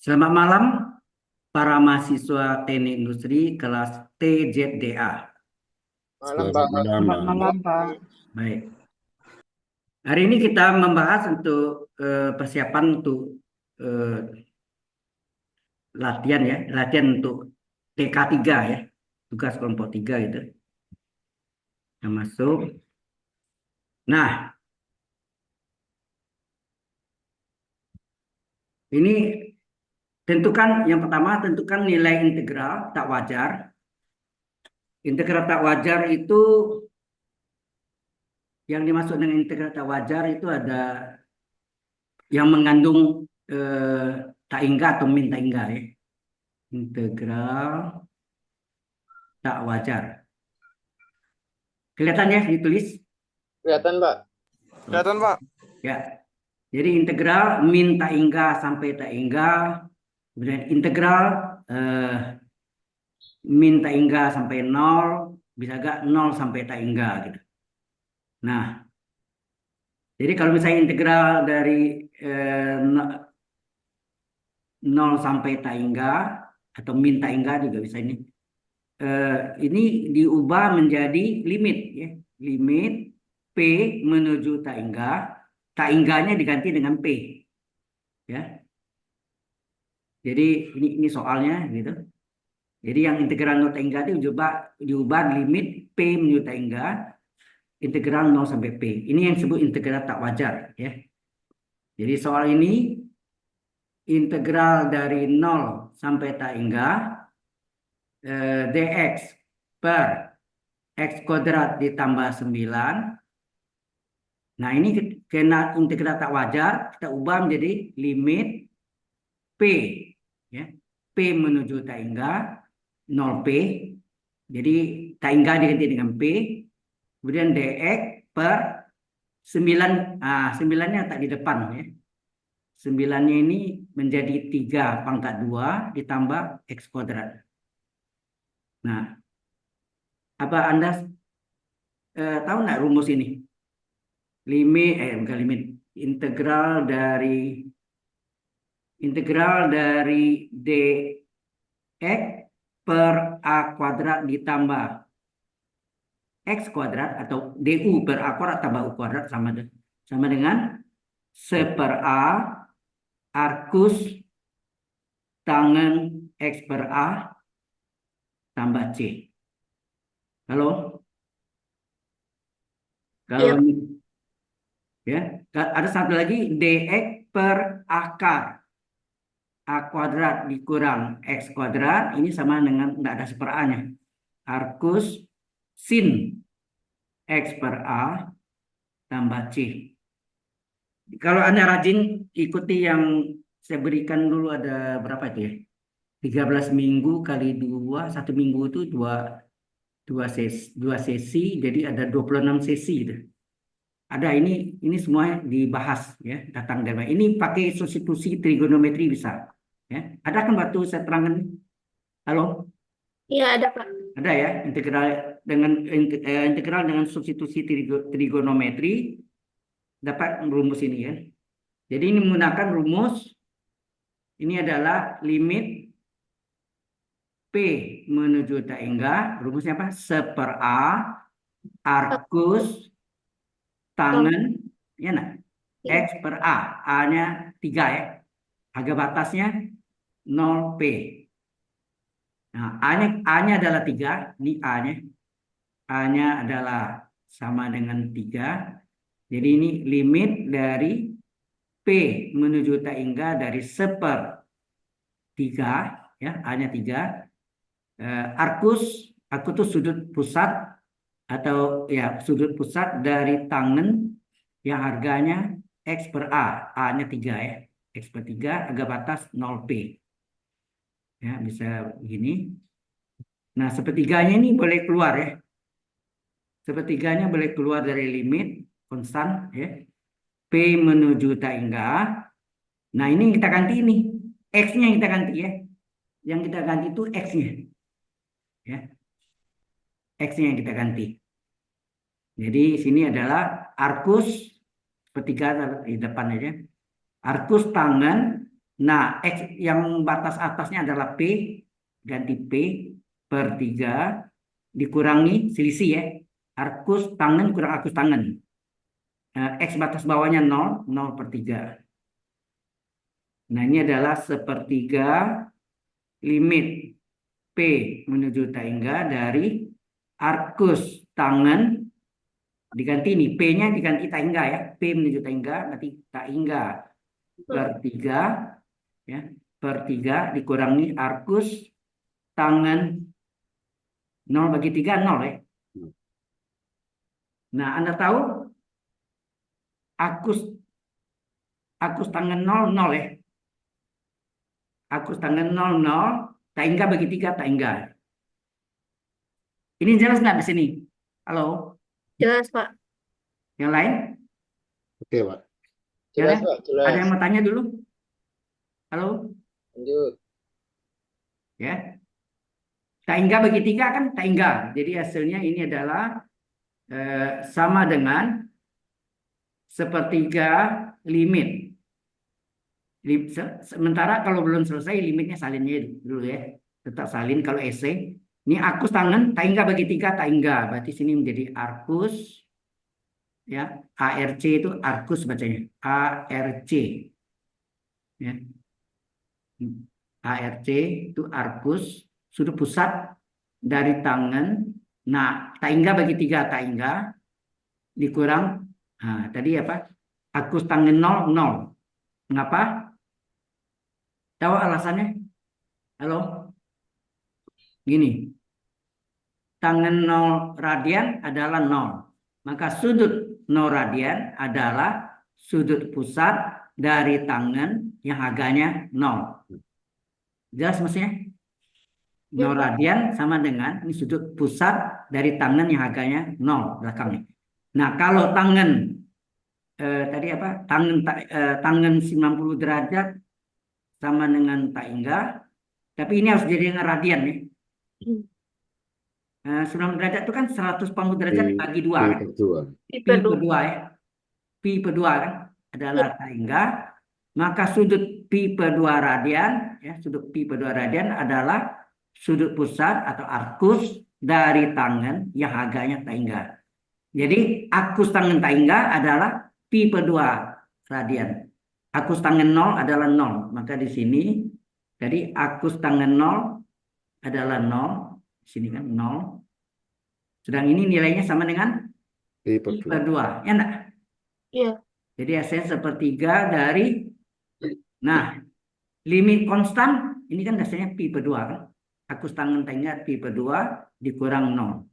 Selamat malam para mahasiswa Teknik Industri kelas TZDA. Malam, Selamat Pak. malam, Selamat Bang. malam, Pak. Baik. Hari ini kita membahas untuk persiapan untuk eh, latihan ya, latihan untuk TK3 ya, tugas kelompok 3 itu. Yang masuk. Nah, ini tentukan yang pertama tentukan nilai integral tak wajar. Integral tak wajar itu yang dimaksud dengan integral tak wajar itu ada yang mengandung tak hingga atau min tak hingga ya. Integral tak wajar. Kelihatan ya ditulis? Kelihatan, Pak. Kelihatan, Pak. Ya. Jadi integral min tak hingga sampai tak hingga. Kemudian integral min tak hingga sampai 0. Bisa gak 0 sampai tak hingga gitu. Nah, jadi kalau misalnya integral dari 0 sampai tak hingga atau min tak hingga juga bisa ini. Ini diubah menjadi limit ya. Limit P menuju tak hingga. Tak hingganya diganti dengan P. Ya. Jadi ini soalnya gitu. Jadi yang integral 0 tak hingga itu diubah limit P menuju tak hingga integral 0 sampai P. Ini yang disebut integral tak wajar ya. Jadi soal ini integral dari 0 sampai tak hingga dx per x kuadrat ditambah 9. Nah, ini kena integral tak wajar, kita ubah menjadi limit P. Ya. P menuju tak hingga, 0P. Jadi tak hingga diganti dengan P. Kemudian dx per 9. 9-nya tak di depan. Ya. 9-nya ini menjadi 3 pangkat 2 ditambah x kuadrat. Nah, apa Anda tahu nggak rumus ini? Bukan limit, integral dari dx per a kuadrat ditambah x kuadrat atau du per a kuadrat tambah u kuadrat sama dengan 1/a arcus tangen x per a tambah c. Halo? Kalau ya, ada satu lagi dx per akar a kuadrat dikurang x kuadrat ini sama dengan tidak ada 1/a-nya. Arcus sin x per a tambah c. Kalau Anda rajin ikuti yang saya berikan dulu ada berapa itu ya? 13 minggu kali 2, 1 minggu itu dua sesi, jadi ada 26 sesi gitu. Ada ini semua dibahas ya, datang dari ini pakai substitusi trigonometri bisa ya. Ada kan waktu saya terangkan? Halo? Iya, ada, Pak. Ada ya, integral dengan substitusi trigonometri dapat rumus ini ya. Jadi ini menggunakan rumus ini adalah limit P menuju tak hingga, rumusnya apa? 1/a arcus tangen ya nah, x per a, a-nya 3 ya. Harga batasnya 0P. Nah, A-nya adalah 3, ini A-nya. A-nya adalah sama dengan 3. Jadi ini limit dari P menuju tak hingga dari 1/3 ya, A-nya 3. Arcus itu sudut pusat atau ya sudut pusat dari tangen yang harganya X per A. A-nya 3 ya. X per 3 harga batas 0P. Ya, bisa begini. Nah, sepertiganya ini boleh keluar ya. Sepertiganya boleh keluar dari limit konstan ya. P menuju tak hingga. Nah, ini yang kita ganti ini. X-nya yang kita ganti ya. Yang kita ganti itu X-nya. Ya. X-nya yang kita ganti. Jadi sini adalah arcus sepertiga di depan aja. Arcus tangen Nah, X yang batas atasnya adalah P, ganti P per 3 dikurangi selisih ya. Arkus tangen kurang arkus tangen. X batas bawahnya 0, 0 per 3. Nah, ini adalah sepertiga limit P menuju tangga dari arkus tangen diganti ini. P-nya diganti tangga ya. P menuju tangga, berarti tangga per 3 ya, per 3 dikurangi arkus tangan 0 bagi 3 0 ya. Nah, Anda tahu arkus tangan 0 0 ya. Arkus tangan 0 0 tangga bagi 3 tangga. Ini jelas nggak di sini? Halo, Jelas, Pak. yang lain? Oke, Pak. Yang Jelas, lain? Pak. Jelas. Ada yang mau tanya dulu? Halo, Lanjut. ya. Tangga bagi 3 kan tangga. Jadi hasilnya ini adalah sama dengan sepertiga limit. Sementara kalau belum selesai limitnya salinnya dulu ya. Tetap salin kalau esai. Ini arkus tangan, tangga bagi 3 tangga. Berarti sini menjadi arkus ya. ARC itu arkus bacanya. ARC. Ya. ARC itu arkus sudut pusat dari tangan. Nah, tangga bagi 3 tangga dikurang. Nah, tadi apa? Arkus tangan 0 0. Mengapa? Tahu alasannya? Halo? Gini. Tangan 0 radian adalah 0. Maka sudut 0 radian adalah sudut pusat dari tangan yang harganya 0. Jelas maksudnya? 0 radian sama dengan ini sudut pusat dari tangan yang harganya 0 belakangnya. Nah, kalau tangan tadi apa? Tangan 90 derajat sama dengan tangga, tapi ini harus jadi dengan radian ya. 90 derajat itu kan 180 derajat bagi 2 kan? Pi per 2 ya. Pi per 2 kan adalah tangga. Maka sudut pi per 2 radian ya, sudut pi per 2 radian adalah sudut pusat atau arkus dari tangan yang harganya tangga. Jadi arkus tangan tangga adalah pi per 2 radian. Arkus tangan 0 adalah 0. Maka di sini jadi arkus tangan 0 adalah 0. Di sini kan 0. Sedang ini nilainya sama dengan Pi pi per per 2. Ya enggak? Iya. Jadi hasilnya sepertiga dari, nah, limit konstan, ini kan hasilnya pi per 2 kan. Arkus tangan tangga pi per 2 dikurang 0.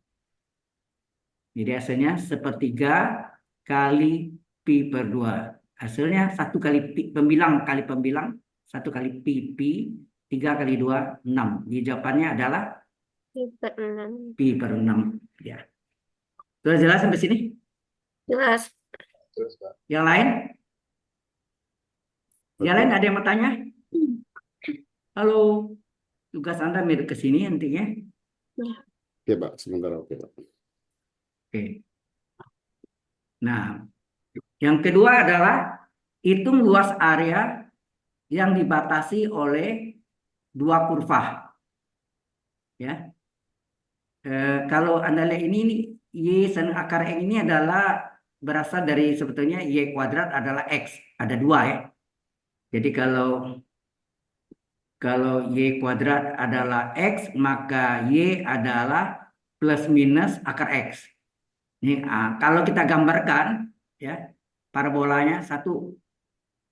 Jadi hasilnya sepertiga kali pi per 2. Hasilnya 1 kali pi, pembilang kali pembilang, 1 kali pi, 3 kali 2, 6. Jadi jawabannya adalah Pi per 6. pi per 6. Ya. Sudah jelas sampai sini? Jelas. Terus, Pak. Yang lain? Yang lain ada yang mau tanya? Halo, tugas Anda mirip ke sini nantinya. Oke, Pak. Sementara oke, Pak. Oke. Nah, yang kedua adalah hitung luas area yang dibatasi oleh dua kurva. Ya. Kalau Anda lihat ini Y sin akar X ini adalah berasal dari sebetulnya Y kuadrat adalah X. Ada 2 ya. Jadi kalau Y kuadrat adalah X, maka Y adalah plus minus akar X. Ini, kalau kita gambarkan, ya, parabolanya satu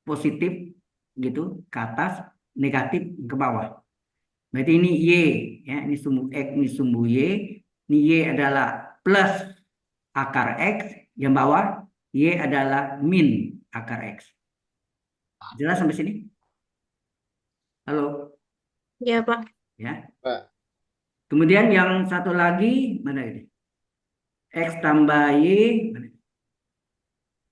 positif gitu ke atas, negatif ke bawah. Berarti ini Y, ya, ini sumbu X, ini sumbu Y. Ini Y adalah plus akar X, yang bawah Y adalah min akar X. Jelas sampai sini? Halo? Iya, Pak. Ya. Pak. Kemudian yang satu lagi, mana ini? X tambah Y,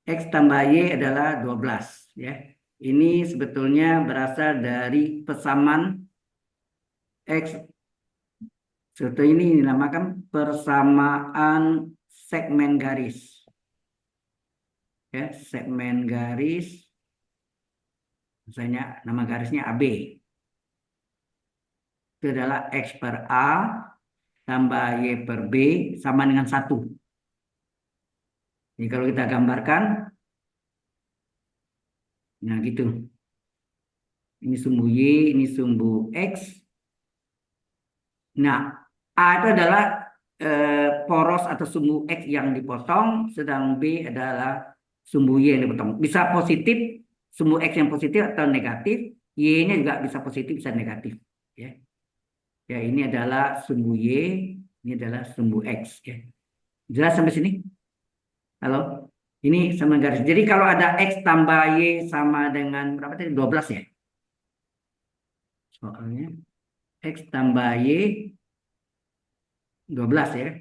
X tambah Y adalah 12. Ya. Ini sebetulnya berasal dari persamaan X. Sebetulnya ini dinamakan persamaan segmen garis. Ya, segmen garis Misalnya nama garisnya AB. Itu adalah X per A tambah Y per B sama dengan 1. Jadi kalau kita gambarkan, nah gitu. Ini sumbu Y, ini sumbu X. Nah, A itu adalah poros atau sumbu X yang dipotong, sedang B adalah sumbu Y yang dipotong. Bisa positif, sumbu X yang positif atau negatif. Y-nya juga bisa positif, bisa negatif. Ya, ya ini adalah sumbu Y, ini adalah sumbu X. Ya. Jelas sampai sini? Halo? Ini sama garis. Jadi kalau ada X tambah Y sama dengan berapa tadi? 12 ya? Soalnya X tambah Y 12 ya.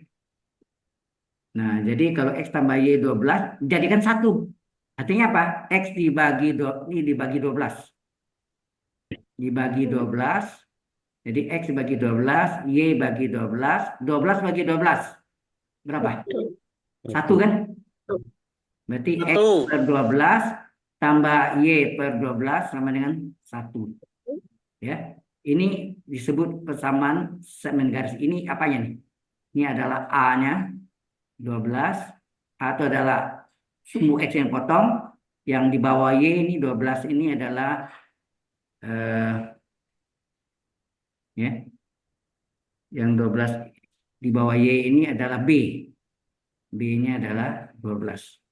Nah, jadi kalau X tambah Y 12, jadikan 1. Artinya apa? X dibagi, ini dibagi 12. Dibagi 12. Jadi X dibagi 12, Y bagi 12. 12 bagi 12. Berapa? 1 kan? Berarti X per 12 tambah Y per 12 sama dengan 1. Ya. Ini disebut persamaan segmen garis. Ini apanya nih? Ini adalah A-nya 12 atau adalah sumbu X yang potong, yang di bawah Y ini 12 ini adalah ya, yang 12 di bawah Y ini adalah B. B-nya adalah 12.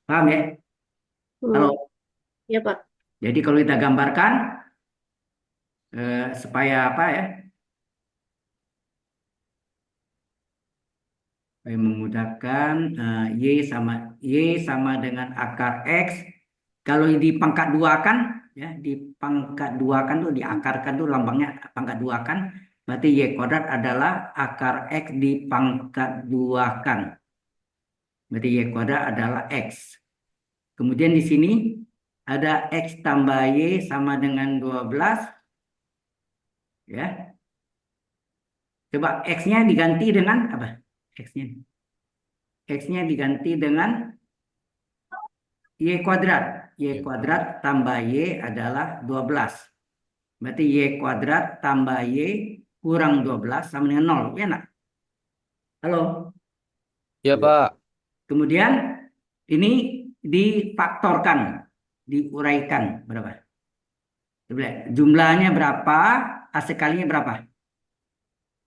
Paham ya? Halo. Ya, Pak. Jadi kalau kita gambarkan supaya apa ya? Supaya memudahkan, Y sama dengan akar X. Kalau di pangkat 2 kan, ya di pangkat 2 kan tuh diakarkan tuh lambangnya pangkat 2 kan, berarti Y kuadrat adalah akar X di pangkat 2 kan. Berarti Y kuadrat adalah X. Kemudian di sini ada X tambah Y sama dengan 12. Ya. Coba X-nya diganti dengan apa? X-nya. X-nya diganti dengan Y kuadrat. Y kuadrat tambah Y adalah 12. Berarti Y kuadrat tambah Y kurang 12 sama dengan 0. Ya enggak? Halo? Ya, Pak. Kemudian ini difaktorkan, diuraikan berapa? Coba lihat. Jumlahnya berapa? Hasil kalinya berapa?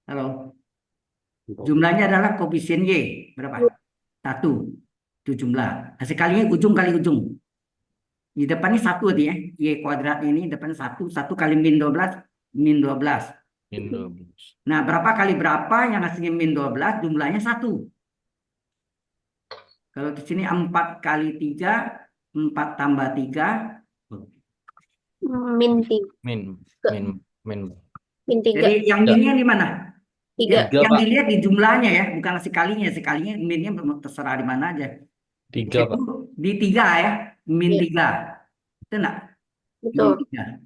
Halo? Jumlahnya adalah koefisien Y. Berapa? 1. Itu jumlah. Hasil kalinya ujung kali ujung. Di depannya 1 ya. Y kuadrat ini depannya 1. 1 kali min 12. Min 12. Nah, berapa kali berapa yang hasilnya min 12, jumlahnya 1. Kalau di sini 4 kali 3, 4 tambah 3. Min 3. Min 3. Jadi yang minnya di mana? 3. Ya, Tiga, yang Pak. dilihat di jumlahnya ya, bukan sekalinya. Sekalinya minnya terserah di mana aja. 3, Pak. Itu di 3 ya, min 3. Itu enggak? Min Betul. 3.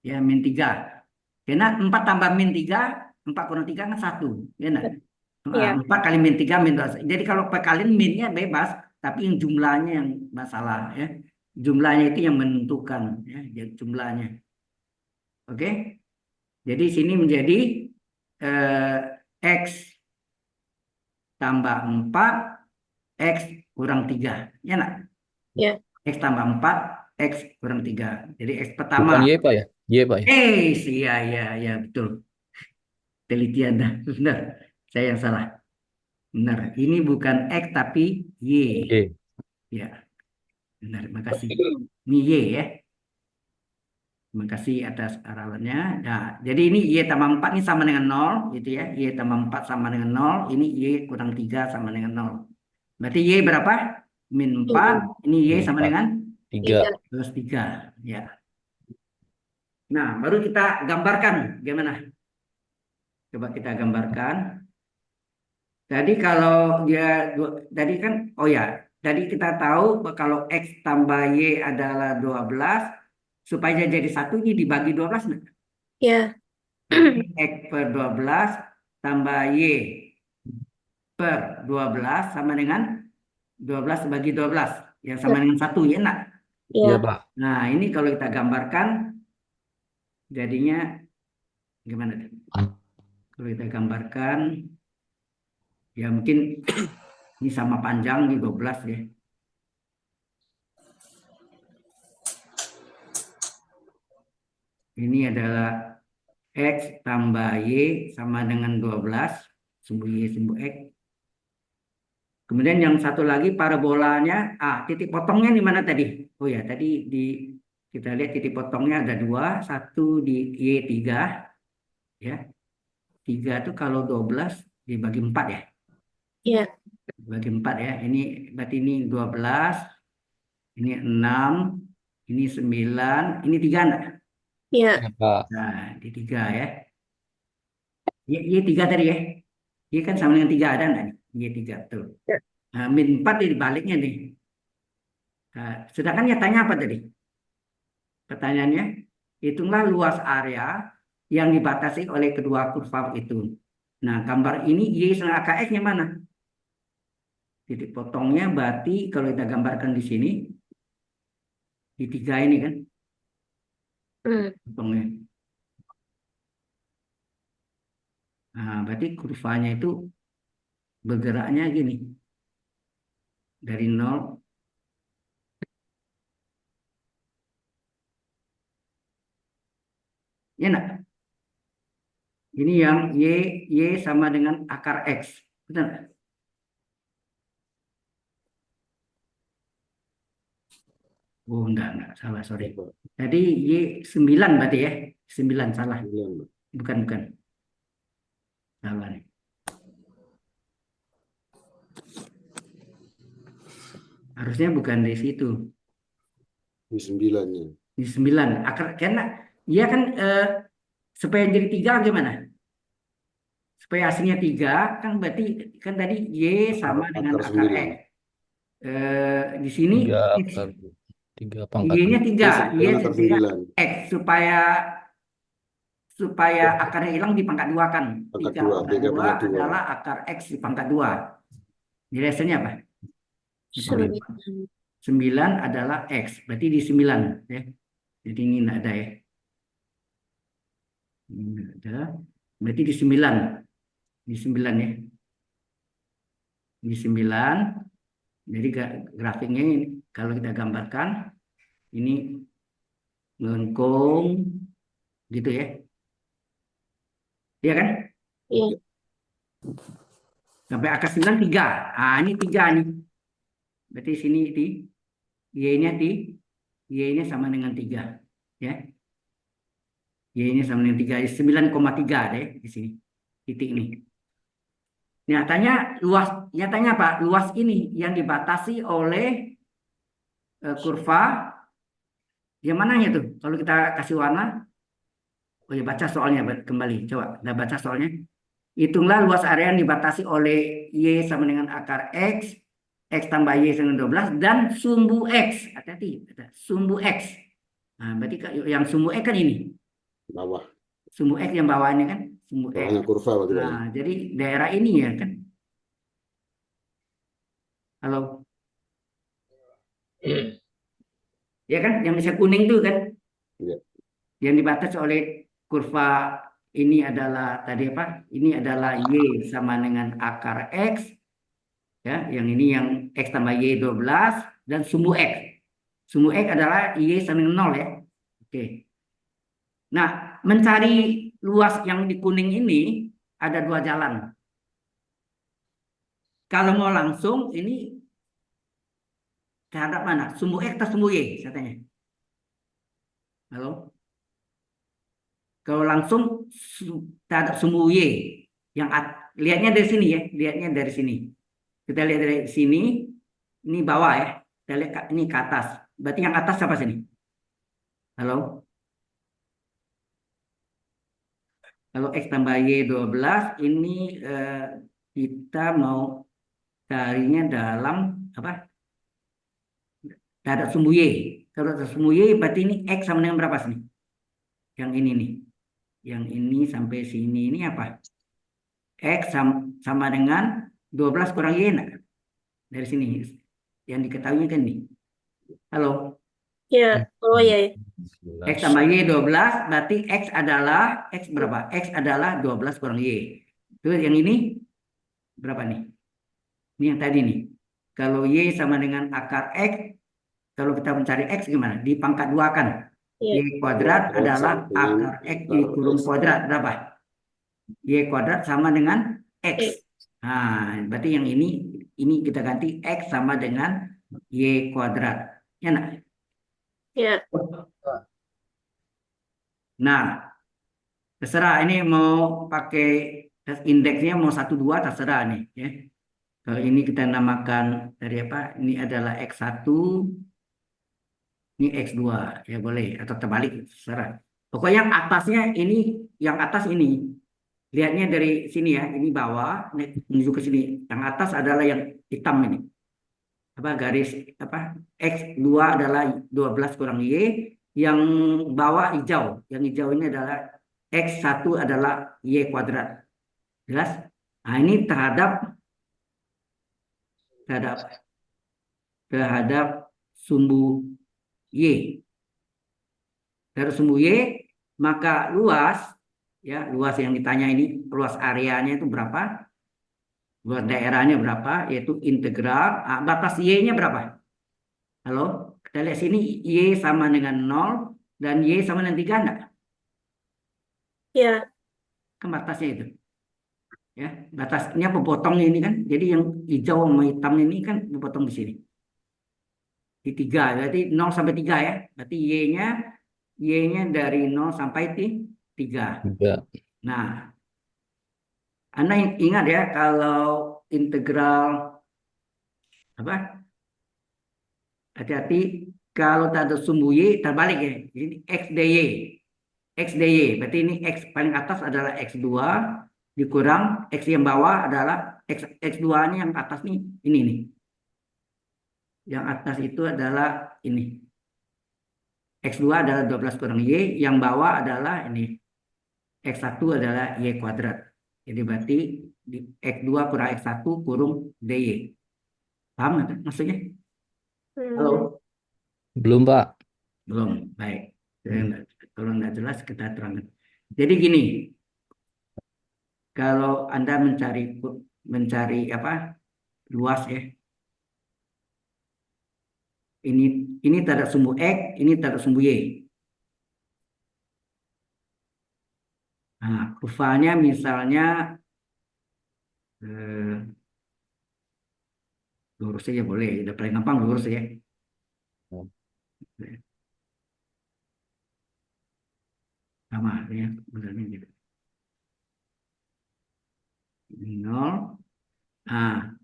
Ya, min 3. Karena 4 tambah min 3, 4 kurang 3 kan 1. Ya enggak? Iya. 4 kali min 3, min 2. Jadi kalau kalian minnya bebas, tapi yang jumlahnya yang masalah ya. Jumlahnya itu yang menentukan ya, jumlahnya. Oke? Jadi sini menjadi X tambah 4, X kurang 3. Ya enggak? Ya. X tambah 4, X kurang 3. Jadi X pertama. Bukan Y, Pak ya? Y, Pak ya? Ya, betul. Telitian dah, benar. Saya yang salah. Benar. Ini bukan X tapi Y. Y. Ya, benar. Terima kasih. Ini Y ya. Terima kasih atas arahannya. Nah, jadi ini Y tambah 4 ini sama dengan 0. Gitu ya. Y tambah 4 sama dengan 0. Ini Y kurang 3 sama dengan 0. Berarti Y berapa? Min 4. Ini Y sama 4. dengan 3. plus 3. Ya. Nah, baru kita gambarkan. Gimana? Coba kita gambarkan. Tadi kalau dia, tadi kan, oh ya, tadi kita tahu kalau X tambah Y adalah 12, supaya dia jadi 1 ini dibagi 12. Nah. Ya. X per 12 tambah Y per 12 sama dengan 12 bagi 12. Yang sama dengan 1, ya nak? Iya, Ya. Pak. Nah, ini kalau kita gambarkan jadinya gimana? Kalau kita gambarkan, ya mungkin ini sama panjang nih 12 ya. Ini adalah X tambah Y sama dengan 12. Sumbu Y, sumbu X. Kemudian yang satu lagi parabolanya, titik potongnya di mana tadi? Oh ya, tadi kita lihat titik potongnya ada dua, satu di Y3, ya. 3 itu kalau 12 dibagi 4 ya. Ya. Bagi 4 ya. Ini berarti ini 12, ini 6, ini 9, ini 3 enggak? Ya. Iya, Pak. Nah, di 3 ya. Y3 tadi ya. Y kan sama dengan 3 ada enggak nih? Y3 tuh. Ya. Nah, min 4 di baliknya nih. Nah, sedangkan nyatanya apa tadi? Pertanyaannya, hitunglah luas area yang dibatasi oleh kedua kurva itu. Nah, gambar ini Y sama AKX-nya mana? Titik potongnya berarti kalau kita gambarkan di sini, di 3 ini kan, Hmm. potongnya. Nah, berarti kurvanya itu bergeraknya gini. Dari 0, ya enggak? Ini yang Y sama dengan akar X. Betul nggak? Oh, enggak, salah, sorry. Iya, Pak. Jadi Y9 berarti ya. 9 salah. 9, Pak. Bukan. Salah nih. Harusnya bukan di situ. Di 9-nya. Di 9. Akar, karena dia kan supaya jadi 3 gimana? Supaya hasilnya 3 kan berarti kan tadi Y sama dengan Akar akar 9. X. Di sini 3 X, akar 3 pangkat Y-nya 3, Y sama Y dengan akar 3 9. X supaya supaya akarnya hilang di pangkat 2 kan. Pangkat 3 2. pangkat 3 2 pangkat 2. adalah akar X di pangkat 2. Jadi hasilnya apa? Di pangkat 2. 9. 9 adalah X. Berarti di 9 ya. Jadi ini tidak ada ya. Ini nggak ada. Berarti di 9. Di 9 ya. Di 9. Jadi grafiknya ini kalau kita gambarkan ini melengkung gitu ya. Iya kan? Ya. Sampai akar 9 3. Ini 3 nih. Berarti sini Y-nya Y-nya sama dengan 3 ya. Y-nya sama dengan 3, 9,3 deh di sini. Titik ini. Nyatanya apa? Luas ini yang dibatasi oleh kurva yang mananya tuh? Kalau kita kasih warna, oh ya baca soalnya kembali. Coba kita baca soalnya. Hitunglah luas area yang dibatasi oleh Y sama dengan akar X tambah Y sama dengan 12, dan sumbu X. Hati-hati, sumbu X. Nah, berarti yang sumbu X kan ini. Bawah. Sumbu X yang bawah ini kan, sumbu X. Bawahnya kurva, Pak. Nah, jadi daerah ini ya kan. Halo, ya kan, yang bisa kuning tuh kan, Iya. yang dibatasi oleh kurva ini adalah tadi apa? Ini adalah Y sama dengan akar X, ya, yang ini yang X tambah Y 12 dan sumbu X. Sumbu X adalah Y sama dengan 0 ya. Oke. Nah, mencari luas yang di kuning ini ada 2 jalan. Kalau mau langsung ini terhadap mana? Sumbu X atau sumbu Y? Saya tanya. Halo? Kalau langsung terhadap sumbu Y. Lihatnya dari sini ya. Lihatnya dari sini. Kita lihat dari sini. Ini bawah ya. Kita lihat ini ke atas. Berarti yang atas apa sini? Halo? Kalau X tambah Y 12. Ini kita mau carinya dalam apa? Terhadap sumbu Y. Kalau terhadap sumbu Y berarti ini X sama dengan berapa sini? Yang ini nih. Yang ini sampai sini ini apa? X sama dengan 12 kurang Y. Nah, dari sini. Yang diketahui kan nih. Halo? Ya. Oh ya. Ya. X tambah Y 12, berarti X berapa? X adalah 12 kurang Y. Terus yang ini berapa nih? Ini yang tadi nih. Kalau Y sama dengan akar X, kalau kita mencari X gimana? Dipangkat 2 kan? Ya. Y kuadrat Kuadrat adalah samping akar X akar dikurung X. kuadrat. Berapa? Y kuadrat sama dengan X. X. Nah, berarti yang ini kita ganti X sama dengan Y kuadrat. Ya, nak? Ya. Nah, terserah ini mau pakai indeksnya mau 1 2 terserah nih ya. Kalau ini kita namakan dari apa? Ini adalah X1, ini X2 ya boleh atau terbalik terserah. Pokoknya yang atasnya ini yang atas ini. Lihatnya dari sini ya, ini bawah menuju ke sini. Yang atas adalah yang hitam ini. Apa garis apa? X2 adalah 12 kurang Y, yang bawah hijau. Yang hijau ini adalah X1 adalah Y kuadrat. Jelas? Nah, ini terhadap terhadap terhadap sumbu Y. Terhadap sumbu Y, maka luas ya, luas yang ditanya ini luas areanya itu berapa? Luas daerahnya berapa? Yaitu integral batas Y-nya berapa? Halo? Kita lihat sini Y sama dengan 0 dan Y sama dengan 3 enggak? Ya. Kan batasnya itu. Ya, batasnya pemotong ini kan. Jadi yang hijau sama hitam ini kan dipotong di sini. Di 3, berarti 0 sampai 3 ya. Berarti Y-nya dari 0 sampai 3. Tiga. Nah, Anda ingat ya kalau integral apa? Hati-hati kalau tak ada sumbu Y terbalik ya. Jadi X dy. X dy. Berarti ini X paling atas adalah X2 dikurang X yang bawah adalah X2-nya yang atas nih. Ini nih. Yang atas itu adalah ini. X2 adalah 12 kurang Y. Yang bawah adalah ini. X1 adalah Y kuadrat. Jadi berarti X2 kurang X1 kurung dy. Paham nggak maksudnya? Halo? Belum, Pak. Belum. Baik. Kalau nggak jelas kita terangkan. Jadi gini, kalau Anda mencari apa luas ya, ini terhadap sumbu X, ini terhadap sumbu Y. Nah, kurvanya misalnya lurus saja boleh, udah paling gampang lurus saja. Sama ya, benernya gitu. Ini 0. Nah,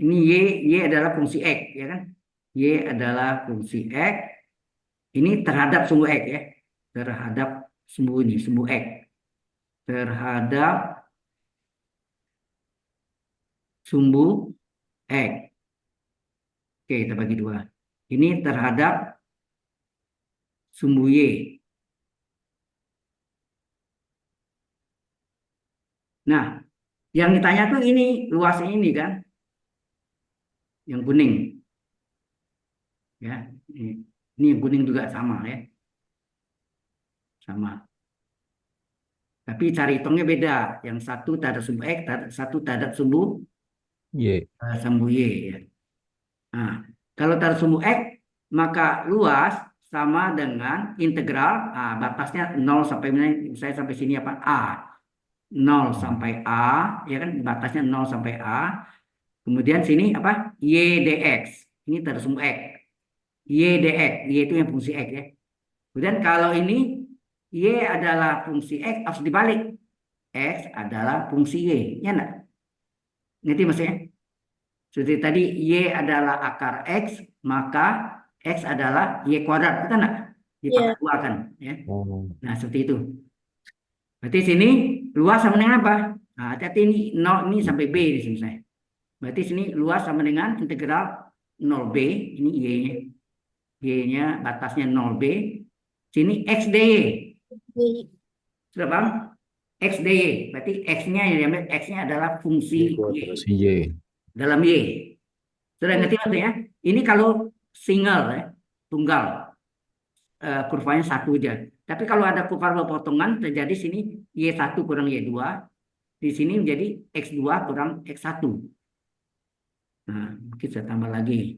ini Y adalah fungsi X, ya kan? Y adalah fungsi X. Ini terhadap sumbu X ya. Terhadap sumbu ini, sumbu X. Terhadap sumbu X. Oke, kita bagi 2. Ini terhadap sumbu Y. Nah, yang ditanya tuh ini, luasnya ini kan. Yang kuning. Ya, ini yang kuning juga sama ya. Sama. Tapi cari hitungnya beda. Yang satu terhadap sumbu X, satu terhadap sumbu Y. sumbu Y ya. Nah, kalau terhadap sumbu X, maka luas sama dengan integral, batasnya 0 sampai misalnya sampai sini apa? A. 0 sampai A, ya kan batasnya 0 sampai A. Kemudian sini apa? Y dx. Ini terhadap sumbu X. Y dx, Y itu yang fungsi X ya. Kemudian kalau ini Y adalah fungsi X, harus dibalik. X adalah fungsi Y, ya enggak? Ngerti maksudnya? Seperti tadi Y adalah akar X, maka X adalah Y kuadrat, betul enggak? Dipangkat 2 kan, ya. Nah, seperti itu. Berarti sini luas sama dengan apa? Nah, hati-hati ini 0 ini sampai B di sini saya. Berarti sini luas sama dengan integral 0B, ini Y-nya. Y-nya batasnya 0B. Sini X dy. Sudah paham? X dy. Berarti X-nya yang diambil, X-nya adalah fungsi Y. Si Y. Dalam Y. Sudah ngerti maksudnya? Ini kalau single ya. tunggal, kurvanya satu aja. Tapi kalau ada kurva berpotongan terjadi sini Y1 kurang Y2, di sini menjadi X2 kurang X1. Nah, kita tambah lagi.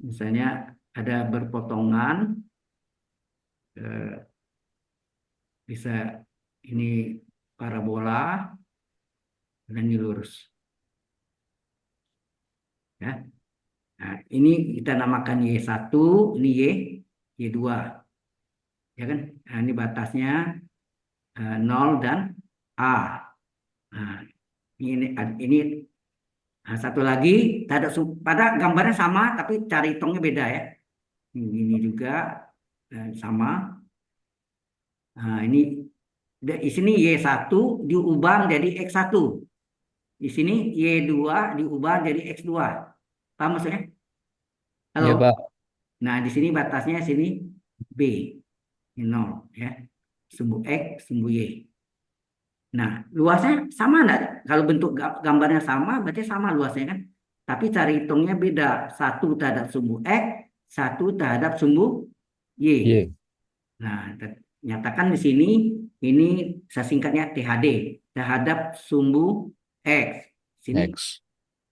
Misalnya ada berpotongan, bisa ini parabola dan ini lurus. Ya. Nah, ini kita namakan Y1, ini Y2. Ya kan? Nah, ini batasnya 0 dan A. Nah, ini nah, satu lagi, pada gambarnya sama, tapi cara hitungnya beda ya. Ini juga sama. Nah, ini di sini Y1 diubah menjadi X1. Di sini Y2 diubah jadi X2. Paham maksudnya? Halo? Iya, Pak. Nah, di sini batasnya sini B. Ini 0 ya. Sumbu X, sumbu Y. Nah, luasnya sama enggak? Kalau bentuk gambarnya sama, berarti sama luasnya kan? Tapi cara hitungnya beda. Satu terhadap sumbu X, satu terhadap sumbu Y. Y. Nah, nyatakan di sini, ini saya singkatnya THD. Terhadap sumbu X. Sini X.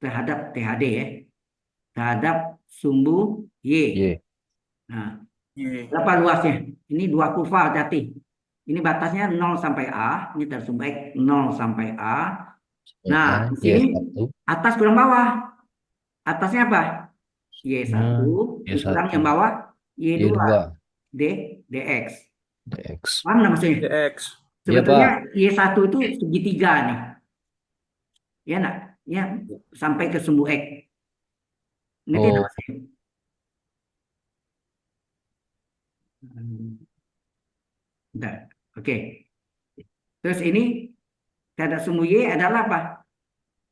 terhadap THD ya. Terhadap sumbu Y. Y. Nah, berapa luasnya? Ini dua kurva hati. Ini batasnya 0 sampai A. Ini tersumbu X 0 sampai A. Nah, A. di sini Y1. atas kurang bawah. Atasnya apa? Y1 Nah, dikurang Y1. yang bawah Y2 Y2. D DX. DX. Paham nggak maksudnya? DX. Iya, Sebetulnya Pak. Y1 itu segitiga nih. Ya enggak? Ya, sampai ke sumbu X. Ngerti enggak Oh, maksudnya? Bentar. Oke. Terus ini terhadap sumbu Y adalah apa?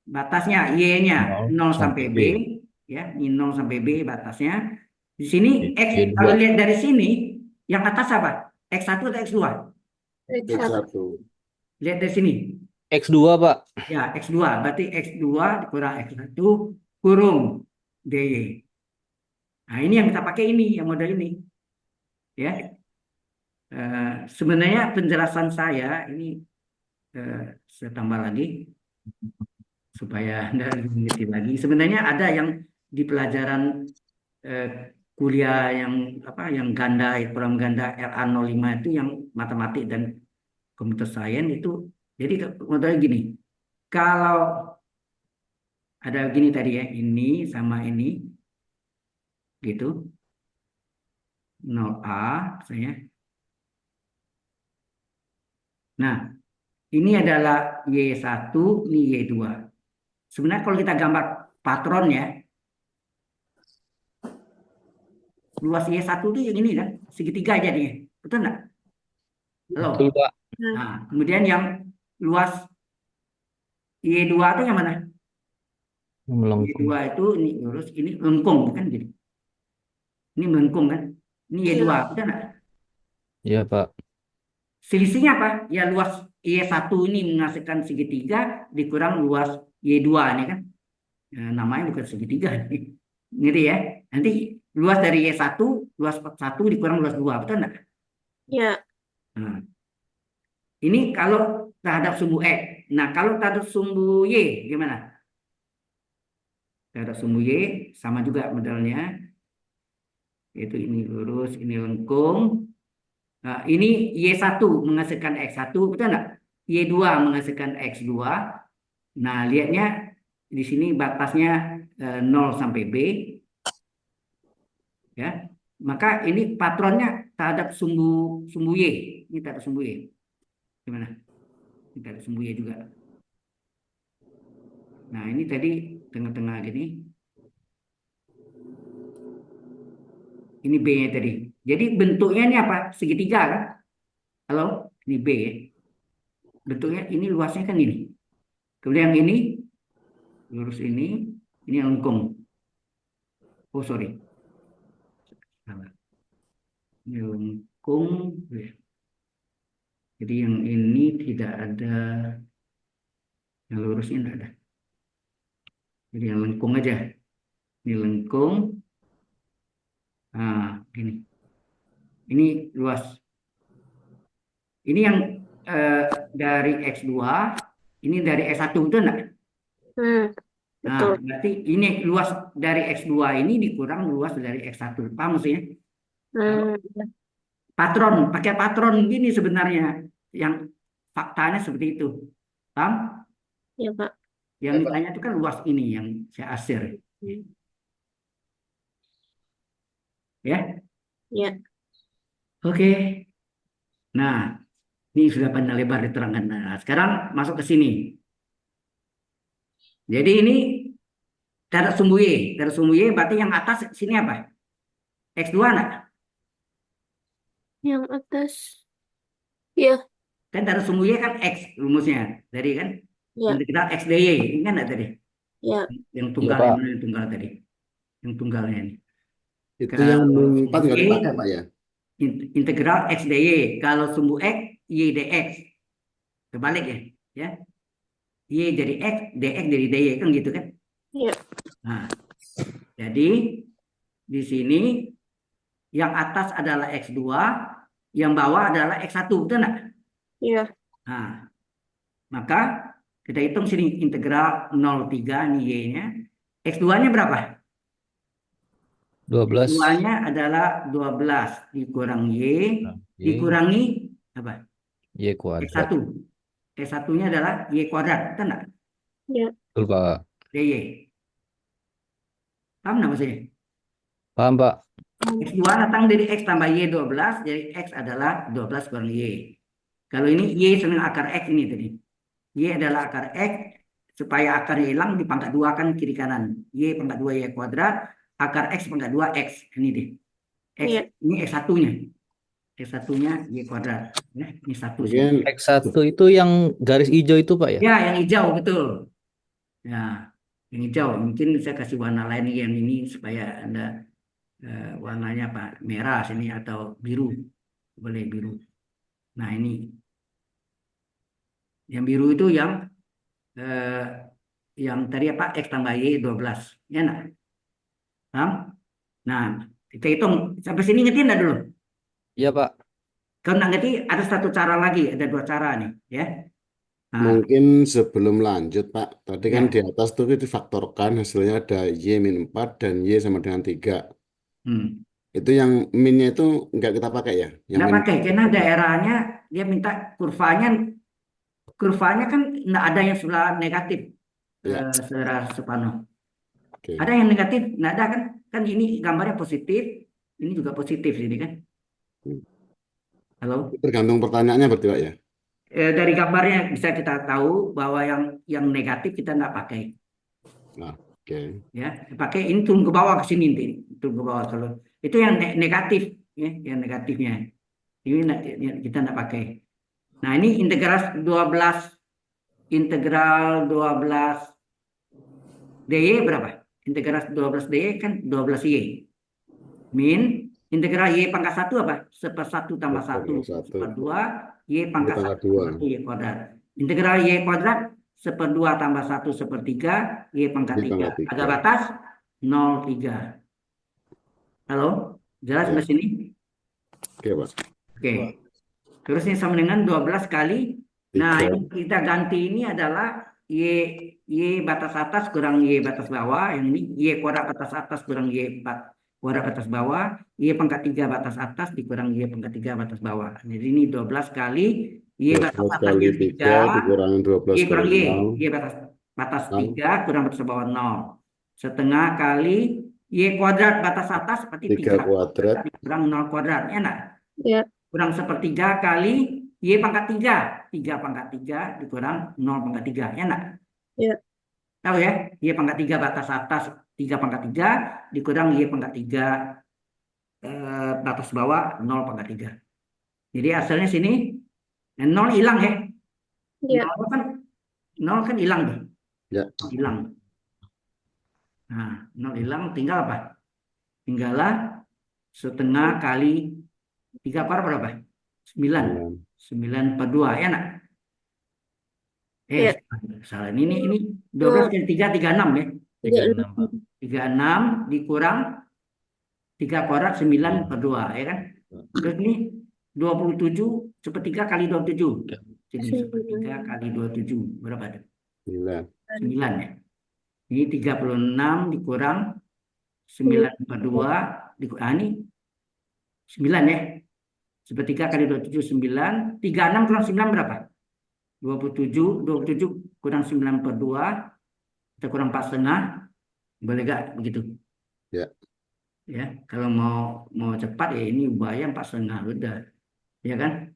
Batasnya Y-nya 0 0 sampai sampai B. B. Ya, ini 0 sampai B batasnya. Di sini X, kalau Y2. lihat dari sini, yang atas apa? X1 atau X2? X1. X1. Lihat dari sini. X2, Pak. Ya, X2. Berarti X2 dikurang X1 kurung DY. Nah, ini yang kita pakai ini, yang model ini. Ya. Sebenarnya penjelasan saya ini saya tambah lagi supaya Anda lebih mengerti lagi. Sebenarnya ada yang di pelajaran eh, kuliah yang apa yang ganda, program ganda LA05 itu yang matematik dan computer science itu. Jadi contohnya gini, kalau ada gini tadi ya, ini sama ini gitu, 0A misalnya. Nah, ini adalah Y1, ini Y2. Sebenarnya kalau kita gambar patron ya, luas Y1 itu yang ini kan, segitiga jadinya. Betul nggak? Halo? Betul, Pak. Nah, Nah, kemudian yang luas Y2 itu yang mana? Melengkung. Y2 itu ini lurus, ini melengkung bukan gini. Ini melengkung kan? Ini Y2, iya. betul nggak? Iya, Pak. Selisihnya apa? Ya luas Y1 ini menghasilkan segitiga dikurang luas Y2 ini kan. Nah, namanya bukan segitiga. Ngerti ya? Nanti luas dari Y1, luas 1 dikurang luas 2, betul nggak? Iya. Nah, ini kalau terhadap sumbu X. Nah, kalau terhadap sumbu Y, gimana? Terhadap sumbu Y, sama juga modelnya. Yaitu ini lurus, ini lengkung. Nah, ini Y1 menghasilkan X1, betul nggak? Y2 menghasilkan X2. Nah, lihatnya di sini batasnya 0 sampai B. Ya, maka ini patronnya terhadap sumbu sumbu Y. Ini terhadap sumbu Y. Gimana? Ini terhadap sumbu Y juga. Nah, ini tadi tengah-tengah gini. Ini B-nya tadi. Jadi bentuknya ini apa? Segitiga kan? Halo? Ini B ya. Bentuknya ini luasnya kan ini. Kemudian yang ini lurus ini yang lengkung. Oh sorry, salah. Ini lengkung. Jadi yang ini tidak ada, yang lurusnya tidak ada. Jadi yang lengkung aja. Ini lengkung. Nah, ini luas. Ini yang dari X2, ini dari X1 itu enggak? Hmm, Nah, betul. berarti ini luas dari X2 ini dikurang luas dari X1. Paham maksudnya? Kalau Ya. patron, pakai patron gini sebenarnya. Yang faktanya seperti itu. Paham? Ya, Pak. Yang ditanya itu kan luas ini yang saya asir. Ya, Ya. oke. Nah, ini sudah panjang lebar diterangkan. Nah, sekarang masuk ke sini. Jadi ini darat sumbu Y. Darat sumbu Y berarti yang atas sini apa? X2 enggak? Yang atas. Ya. Kan darat sumbu Y kan X rumusnya. Dari kan Ya. integral X dy. Ini kan enggak tadi? Ya. Yang Iya, tunggal, Pak. yang mana yang tunggal tadi? Yang tunggalnya ini. Itu yang Kalau min 4 sumbu nggak Y, dipakai, Pak ya? integral X dy. Kalau sumbu X, Y dx. Kebalik ya. Ya. Y jadi X, dx jadi dy. Kan gitu kan? Ya. Nah, jadi di sini yang atas adalah X2, yang bawah adalah X1, betul nggak? Ya. Nah, maka kita hitung sini integral 0,3 nih Y-nya. X2-nya berapa? 12. X2-nya adalah 12 dikurang Y, Y, dikurangi apa? Y kuadrat. X1. X1-nya adalah Y kuadrat, betul nggak? Ya. Betul, Pak. DY. Paham nggak maksudnya? Paham, Pak? X2 datang dari X tambah Y 12, jadi X adalah 12 kurang Y. Kalau ini Y senang akar X ini tadi. Y adalah akar X, supaya akarnya hilang dipangkat 2 kan kiri kanan. Y pangkat 2 Y kuadrat, akar X pangkat 2 X. Ini deh. X, Ya. ini X1-nya. X1-nya Y kuadrat. Ya, ini satu sini. Mungkin X1 itu yang garis hijau itu, Pak ya? Ya, yang hijau betul. Ya, yang hijau. Mungkin saya kasih warna lain yang ini supaya ada warnanya apa? Merah sini atau biru. Boleh biru. Nah, ini yang biru itu eh, yang tadi apa? X tambah Y 12. Ya, nah. Paham? Nah, kita hitung sampai sini ngerti enggak dulu? Iya, Pak. Kalau nggak ngerti ada satu cara lagi, ada dua cara nih, ya. Nah, mungkin sebelum lanjut, Pak. Tadi kan di ya, atas tuh difaktorkan hasilnya ada Y min 4 dan Y sama dengan 3. hmm. Itu yang minnya itu nggak kita pakai ya? Yang Nggak min pakai karena daerahnya dia minta kurvanya, kurvanya kan nggak ada yang sebelah negatif, ya. saudara Supano. Oke. Ada yang negatif, nggak ada kan? Kan ini gambarnya positif, ini juga positif sini kan? Hmm. Halo. Tergantung pertanyaannya berarti, Pak ya. Dari gambarnya bisa kita tahu bahwa yang negatif kita nggak pakai. Nah, oke. Ya pakai ini turun ke bawah ke sini nanti turun ke bawah kalau itu yang negatif ya yang negatifnya ini kita nggak pakai. Nah ini integral 12 dy berapa? Integral 12 dy kan 12 y min integral y pangkat 1 apa? Seper 1 tambah 1 1 seper 2 y Y pangkat 1 pangkat tambah 2. 1 y kuadrat. Integral y kuadrat seper 2 tambah 1 seper 3 y pangkat Y 3. pangkat Ada 3. batas 0,3. Halo, jelas Ya, sampai sini? oke, Pak. Oke. Terus ini sama dengan 12 kali. Nah, 3. ini kita ganti ini adalah Y batas atas kurang Y batas bawah. Yang ini Y kuadrat batas atas kurang Y kuadrat batas bawah. Y pangkat 3 batas atas dikurang Y pangkat 3 batas bawah. Jadi ini 12 kali Y batas 12 kali atasnya 3 3, dikurangin 12 Y kali kurang Y. 0. Y batas 0. 3 kurang batas bawah 0. Setengah kali Y kuadrat batas atas seperti 3 3 kuadrat. kurang 0 kuadrat. Ya enggak? Ya. Kurang sepertiga kali Y pangkat 3. 3 pangkat 3 dikurang 0 pangkat 3. Ya enggak? Ya. Tahu ya? Y pangkat 3 batas atas 3 pangkat 3 dikurang Y pangkat 3 batas bawah 0 pangkat 3. Jadi hasilnya sini 0 hilang ya. Ya. 0 kan hilang deh. Ya. Hilang. Nah, 0 hilang tinggal apa? Tinggallah setengah kali 3 per berapa? 9. 9 per 2 ya nak? Ya. Salah. Ini 12 kali 3, 36 ya. 36. 36 dikurang 3 kuadrat 9 per 2, ya kan? Terus ini 27 sepertiga kali 27. Jadi sepertiga kali 27. Berapa tuh? 9. 9 ya. Ini 36 dikurang 9 per 2. Ini 9 ya. Sepertiga kali 27, 9. 36 kurang 9 berapa? 27. 27 kurang 9 per 2. Kita kurang 4,5. Boleh gak begitu? Ya. Ya, kalau mau cepat ya ini ubahnya 4,5 udah. Ya kan?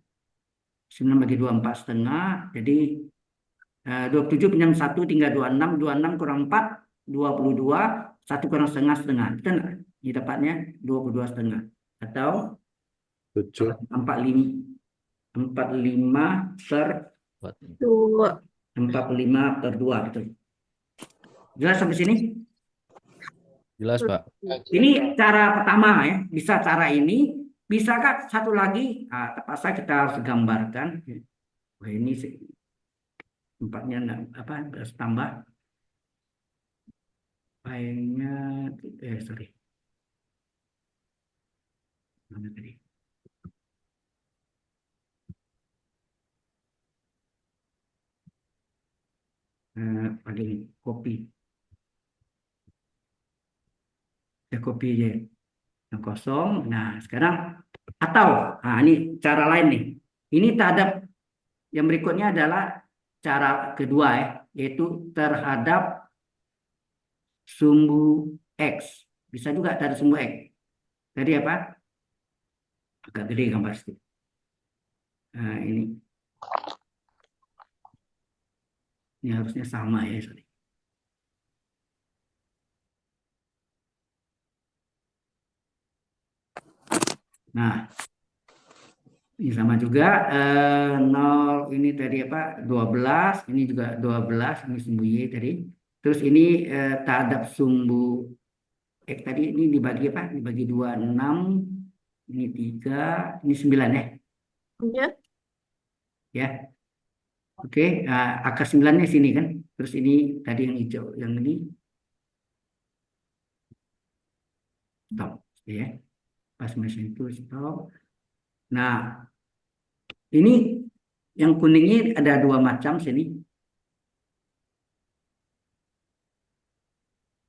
9 bagi 2 4,5. Jadi 27 pinjam 1 tinggal 26. 26 kurang 4 22. 1 kurang setengah. Kita enggak? Ini dapatnya 22,5. Atau 7. 45 per 2. 45 per 2. Betul. Jelas sampai sini? Jelas, Pak. Ini cara pertama ya. Bisa cara ini. Bisakah satu lagi? Nah, terpaksa kita harus gambarkan. Wah, ini tempatnya harus tambah. Filenya, sorry. Mana tadi? Pakai kopi. Ya, kopi aja. Yang kosong. Nah, sekarang ini cara lain nih. Ini terhadap yang berikutnya adalah cara kedua ya, yaitu terhadap sumbu X. Bisa juga dari sumbu X. Tadi apa? Agak gede gambar sedikit. Nah, ini harusnya sama ya, sorry. Nah, ini sama juga 0 ini tadi apa? 12, ini juga 12, ini sumbu Y tadi. Terus ini terhadap sumbu X tadi ini dibagi apa? Dibagi 2 6, ini 3, ini 9 ya. Ya. Ya. Oke, akar 9-nya sini kan. Terus ini tadi yang hijau, yang ini stop ya. Pas mesin itu stop. Nah, ini yang kuningnya ada 2 macam sini.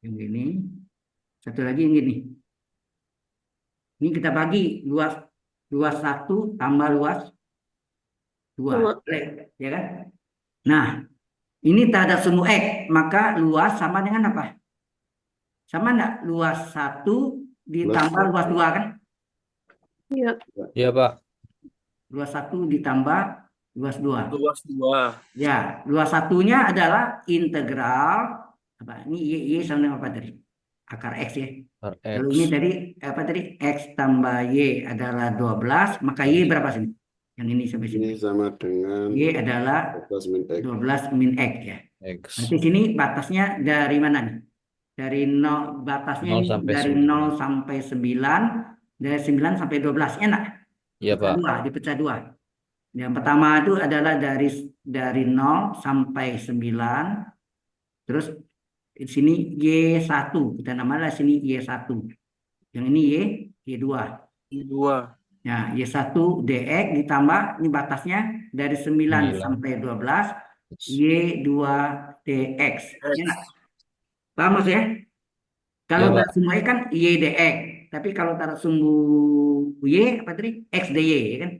Yang ini. Satu lagi yang ini. Ini kita bagi luas 1 tambah luas 2. Ya kan? Nah, ini terhadap sumbu X. Maka luas sama dengan apa? Sama enggak? Luas 1 ditambah luas 2 kan? Ya. Iya, Pak. Luas 1 ditambah luas 2. Luas 2. Ya, luas satunya adalah integral apa? Ini y sama dengan apa tadi? Akar X ya. Kalau ini X. tadi apa tadi? X tambah Y adalah 12, maka Y berapa sini? Yang ini sampai sini. Ini sama dengan Y adalah 12 min X. 12 min X ya. X. Nanti sini batasnya dari mana nih? Dari 0, batasnya 0 ini sampai dari 9. 0 sampai 9, dari 9 sampai 12. Enak? Iya, Pak. Dipecah 2. Yang pertama itu adalah dari 0 sampai 9. Terus di sini Y1. Kita namalah sini Y1. Yang ini Y2. Y2. Nah, Y1 DX ditambah, ini batasnya dari 9 sampai 12, Y2 DX. Enak? Paham maksudnya? Kalau Iya, Pak. taruh sumbu Y kan Y DX. Tapi kalau taruh sumbu Y, apa tadi? X DY, ya kan?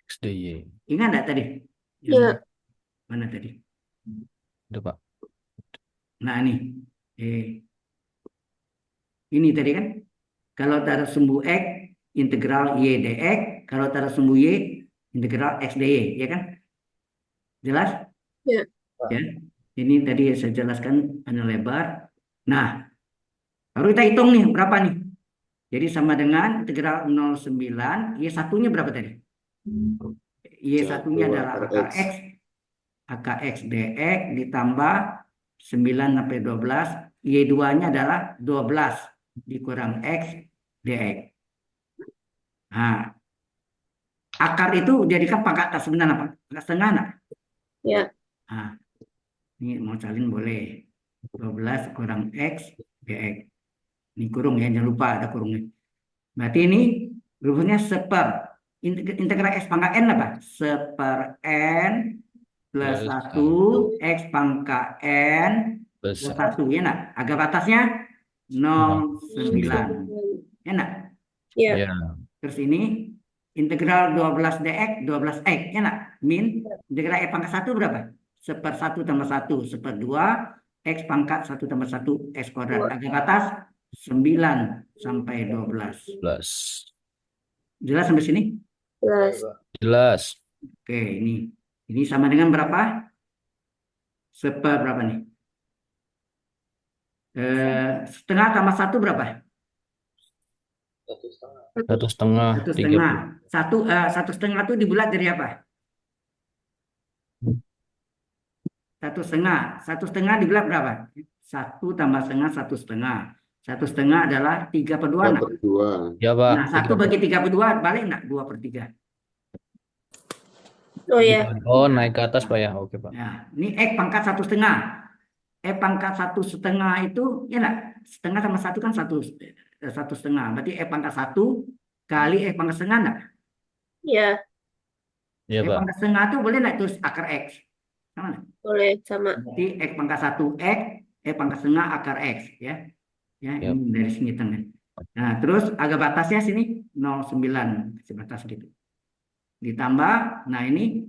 XDY. Ingat enggak tadi? Ya. Mana tadi? Udah, Pak. Nah, ini tadi kan? Kalau taruh sumbu X, integral Y dx. Kalau taruh sumbu Y, integral X dy. Ya kan? Jelas? Ya. Ya. Ini tadi saya jelaskan panjang lebar. Nah, baru kita hitung nih berapa nih. Jadi sama dengan integral 0,9. Y1-nya berapa tadi? Y1-nya adalah akar X. Akar X dx ditambah 9 sampai 12. Y2-nya adalah 12 dikurang X dx. Nah, akar itu jadikan pangkat atas sebenar apa? Pangkat setengah enggak? Ya. Nah, ini mau salin boleh. 12 kurang X dx. Ini kurung ya, jangan lupa ada kurungnya. Berarti ini rumusnya integral X pangkat N apa? Seper N plus Plus 1 X pangkat N plus plus 1. Ya nak? Agak batasnya 0,9. Ya nak? Ya. ya Terus ini integral 12 dx 12x. Ya nak? Min integral X pangkat 1 berapa? Seper 1 tambah 1 seper 2 X pangkat 1 tambah 1 X kuadrat. Agak batas 9 sampai 12. plus Jelas sampai sini? Plus. jelas Oke, ini sama dengan berapa? Seper berapa nih? Setengah tambah 1 berapa? 1,5 Satu 30 setengah. Satu setengah itu dibulat dari apa? Satu setengah. Satu setengah dibulat berapa? 1 tambah setengah 1,5. 1,5 adalah 3/2. 3 Nak? per 2. ya Pak. Nah, 1 bagi 3/2 balik nak 2/3. Oh ya. Oh, naik ke atas Pak ya. Oke Pak. Nah, ini X pangkat 1,5. Pangkat 1,5 itu ya nak? Setengah sama 1 kan 1,5. Berarti pangkat 1 kali pangkat setengah nak? Ya. Ya Pak. Pangkat setengah itu boleh nak tulis akar X. Sama nggak? Boleh sama. Berarti X pangkat 1 X, pangkat setengah akar X ya. Ya, Yap. ini dari sini tengah. Nah, terus agak batasnya sini 0,9 kasih batas gitu. Ditambah, nah ini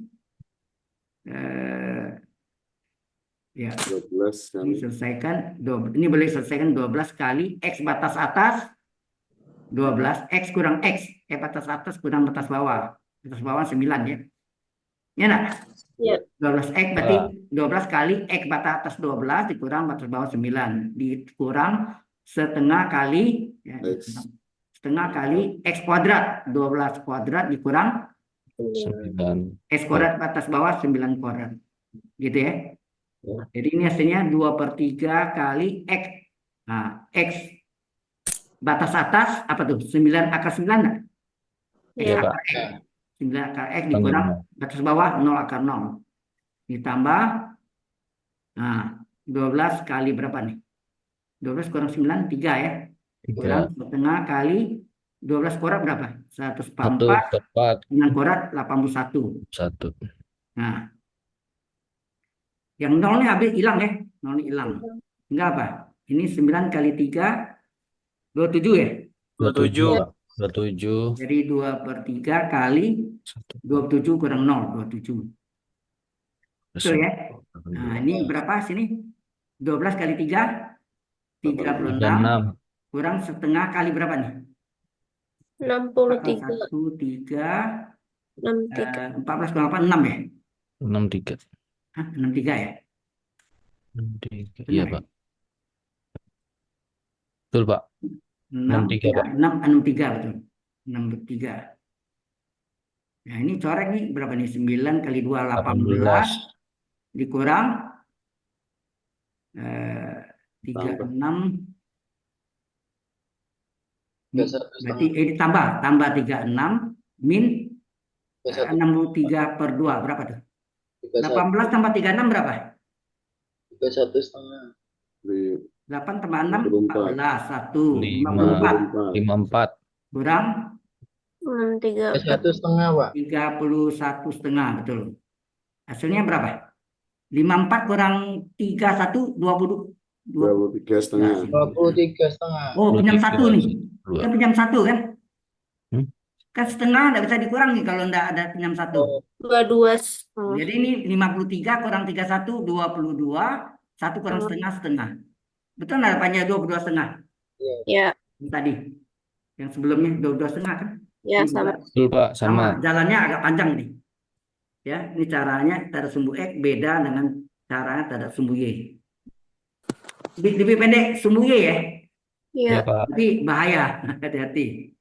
ya 12 ini kali. selesaikan ini boleh selesaikan 12 kali X batas atas 12 X kurang X, batas atas kurang batas bawah 9 ya. Ya nak? Ya. 12x berarti 12 kali X batas atas 12 dikurang batas bawah 9 dikurang setengah kali ya, X. setengah kali X kuadrat 12 kuadrat dikurang 9 X kuadrat batas bawah 9 kuadrat gitu ya. Ya. Jadi ini hasilnya 2/3 kali X. Nah, X batas atas apa tuh? 9 akar 9 nah? X Ya. akar X. 9 akar X dikurang batas bawah 0 akar 0. Ditambah, nah 12 kali berapa nih? 12 kurang 9, 3 ya. Kurang setengah kali 12 kuadrat berapa? 144. 1/4 9 kuadrat 81. 1. Nah, yang nolnya habis hilang ya. Nolnya hilang. Enggak apa? Ini 9 kali 3, 27 ya. 27 Pak. 27 Jadi 2/3 kali 1 27 kurang 0, 27. Betul ya? Nah, ini berapa sini? 12 kali 3, 36. 36 Kurang setengah kali berapa nih? 63. 1, 3, 63. 14 kurang 8, 6 ya? 63 Hah, 63 ya? 63 Benar iya ya? Pak. Betul Pak. 63 Pak. 63 betul. 63. Nah, ini coret nih berapa nih? 9 kali 2, 18. Dikurang 36. Berarti tambah 36 min 63/2 berapa tuh? 18 tambah 36 berapa? 31,5. 8 tambah 6 54. 14, 1, 54. 54 Kurang 63. 1,5 Pak. 31,5 betul. Hasilnya berapa? 54 kurang 31, 20. 23,5. 23,5. Oh, pinjam 1 nih. 2. Kan pinjam 1 kan? Hmm? Kan setengah nggak bisa dikurangi kalau nggak ada pinjam 1. 22. Jadi ini 53 kurang 31, 22. 1 kurang setengah. Betul nggak panjang 22,5? Ya. Tadi. Yang sebelumnya 22,5 kan? Ya, Ini sama. Betul Pak, sama. Jalannya agak panjang nih. Ya, ini caranya tanda sumbu X beda dengan caranya tanda sumbu Y. Lebih pendek sumbu Y ya. Ya. Ya Pak. Tapi bahaya, hati-hati.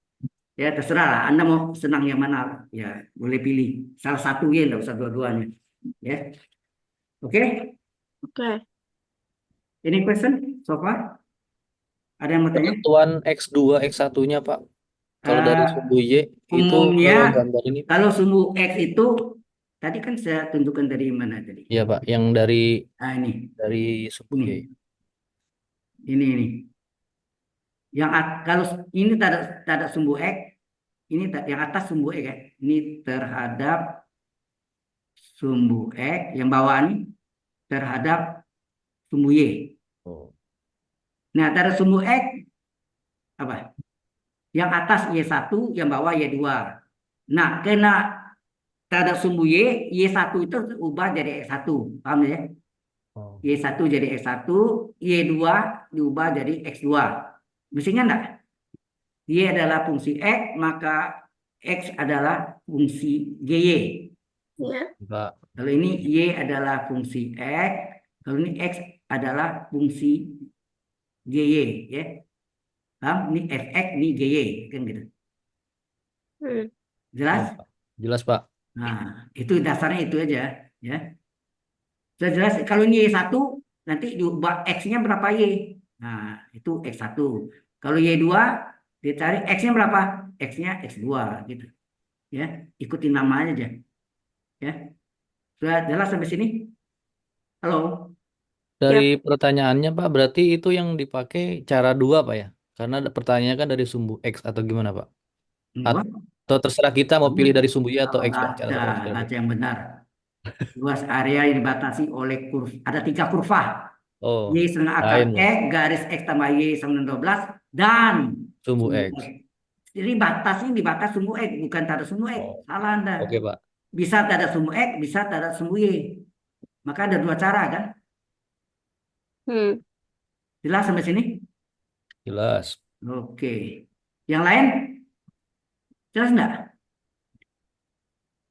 Ya terserah lah, Anda mau senang yang mana, ya boleh pilih salah satu ya, nggak usah dua-duanya. Ya, oke. Oke. Any question so far? Ada yang mau tanya? Penentuan X2, X1-nya Pak. Kalau dari sumbu Y itu Umumnya, kalau gambar ini. kalau sumbu X itu tadi kan saya tunjukkan dari mana tadi? Iya Pak, yang dari Ah ini, sumbu Y. ini. Kalau ini tak ada sumbu X, ini yang atas sumbu X ya. Ini terhadap sumbu X, yang bawah ini terhadap sumbu Y. Oh. Nah, terhadap sumbu X apa? Yang atas Y1, yang bawah Y2. Nah, kena terhadap sumbu Y1 itu ubah jadi X1. Paham ya? Oh. Y1 jadi X1, Y2 diubah jadi X2. Mestinya enggak? Y adalah fungsi X, maka X adalah fungsi GY. Ya. Pak. Kalau ini Y adalah fungsi X, kalau ini X adalah fungsi GY. Ya. Paham? Ini Fx, ini GY. Kan gitu. Hmm. Jelas? Ya, Pak. Jelas, Pak. Nah, itu dasarnya itu aja. Ya. Sudah jelas, kalau ini Y1, nanti diubah X-nya berapa Y? Nah, itu X1. Kalau Y2, dicari X-nya berapa? X-nya X2 gitu. Ya, ikutin namanya aja. Ya. Sudah jelas sampai sini? Halo? Dari Ya. pertanyaannya, Pak, berarti itu yang dipakai cara dua, Pak ya? Karena pertanyaannya kan dari sumbu X atau gimana, Pak? Enggak. Atau terserah kita mau pilih dari sumbu Y atau X, Pak, cara Baca, cara dua. baca yang benar. Luas area yang dibatasi oleh ada 3 kurva. Oh, Y setengah akar lain ya. X, garis X tambah Y sama dengan 12, dan Sumbu sumbu X. X. Jadi batasnya dibatas sumbu X, bukan tak ada sumbu X. Oh, Salah Anda. oke, Pak. Bisa tak ada sumbu X, bisa tak ada sumbu Y. Maka ada 2 cara kan? Hmm. Jelas sampai sini? Jelas. Oke. Yang lain? Jelas enggak?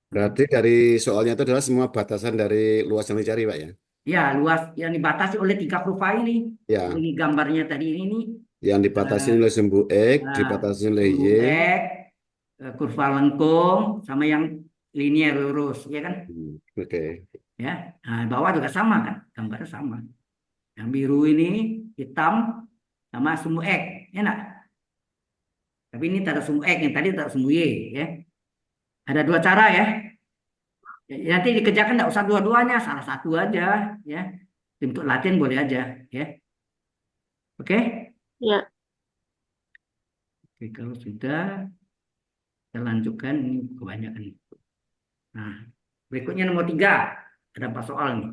Berarti dari soalnya itu adalah semua batasan dari luas yang dicari, Pak ya. Ya, luas yang dibatasi oleh 3 kurva ini. Ya, Ini gambarnya tadi ini. yang dibatasi eh, oleh sumbu X, Nah, dibatasi oleh sumbu Y. X, kurva lengkung, sama yang linier lurus, ya kan? Oke. Ya, nah, bawah juga sama kan? Gambarnya sama. Yang biru ini hitam sama sumbu X, ya enggak? Tapi ini tak ada sumbu X, yang tadi tak ada sumbu Y, ya. Ada 2 cara ya. Nanti dikerjakan enggak usah dua-duanya, salah satu aja, ya. Untuk latihan boleh aja, ya. Oke? Ya. Oke, kalau sudah kita lanjutkan, ini kebanyakan. Nah, berikutnya nomor 3. Ada 4 soal nih.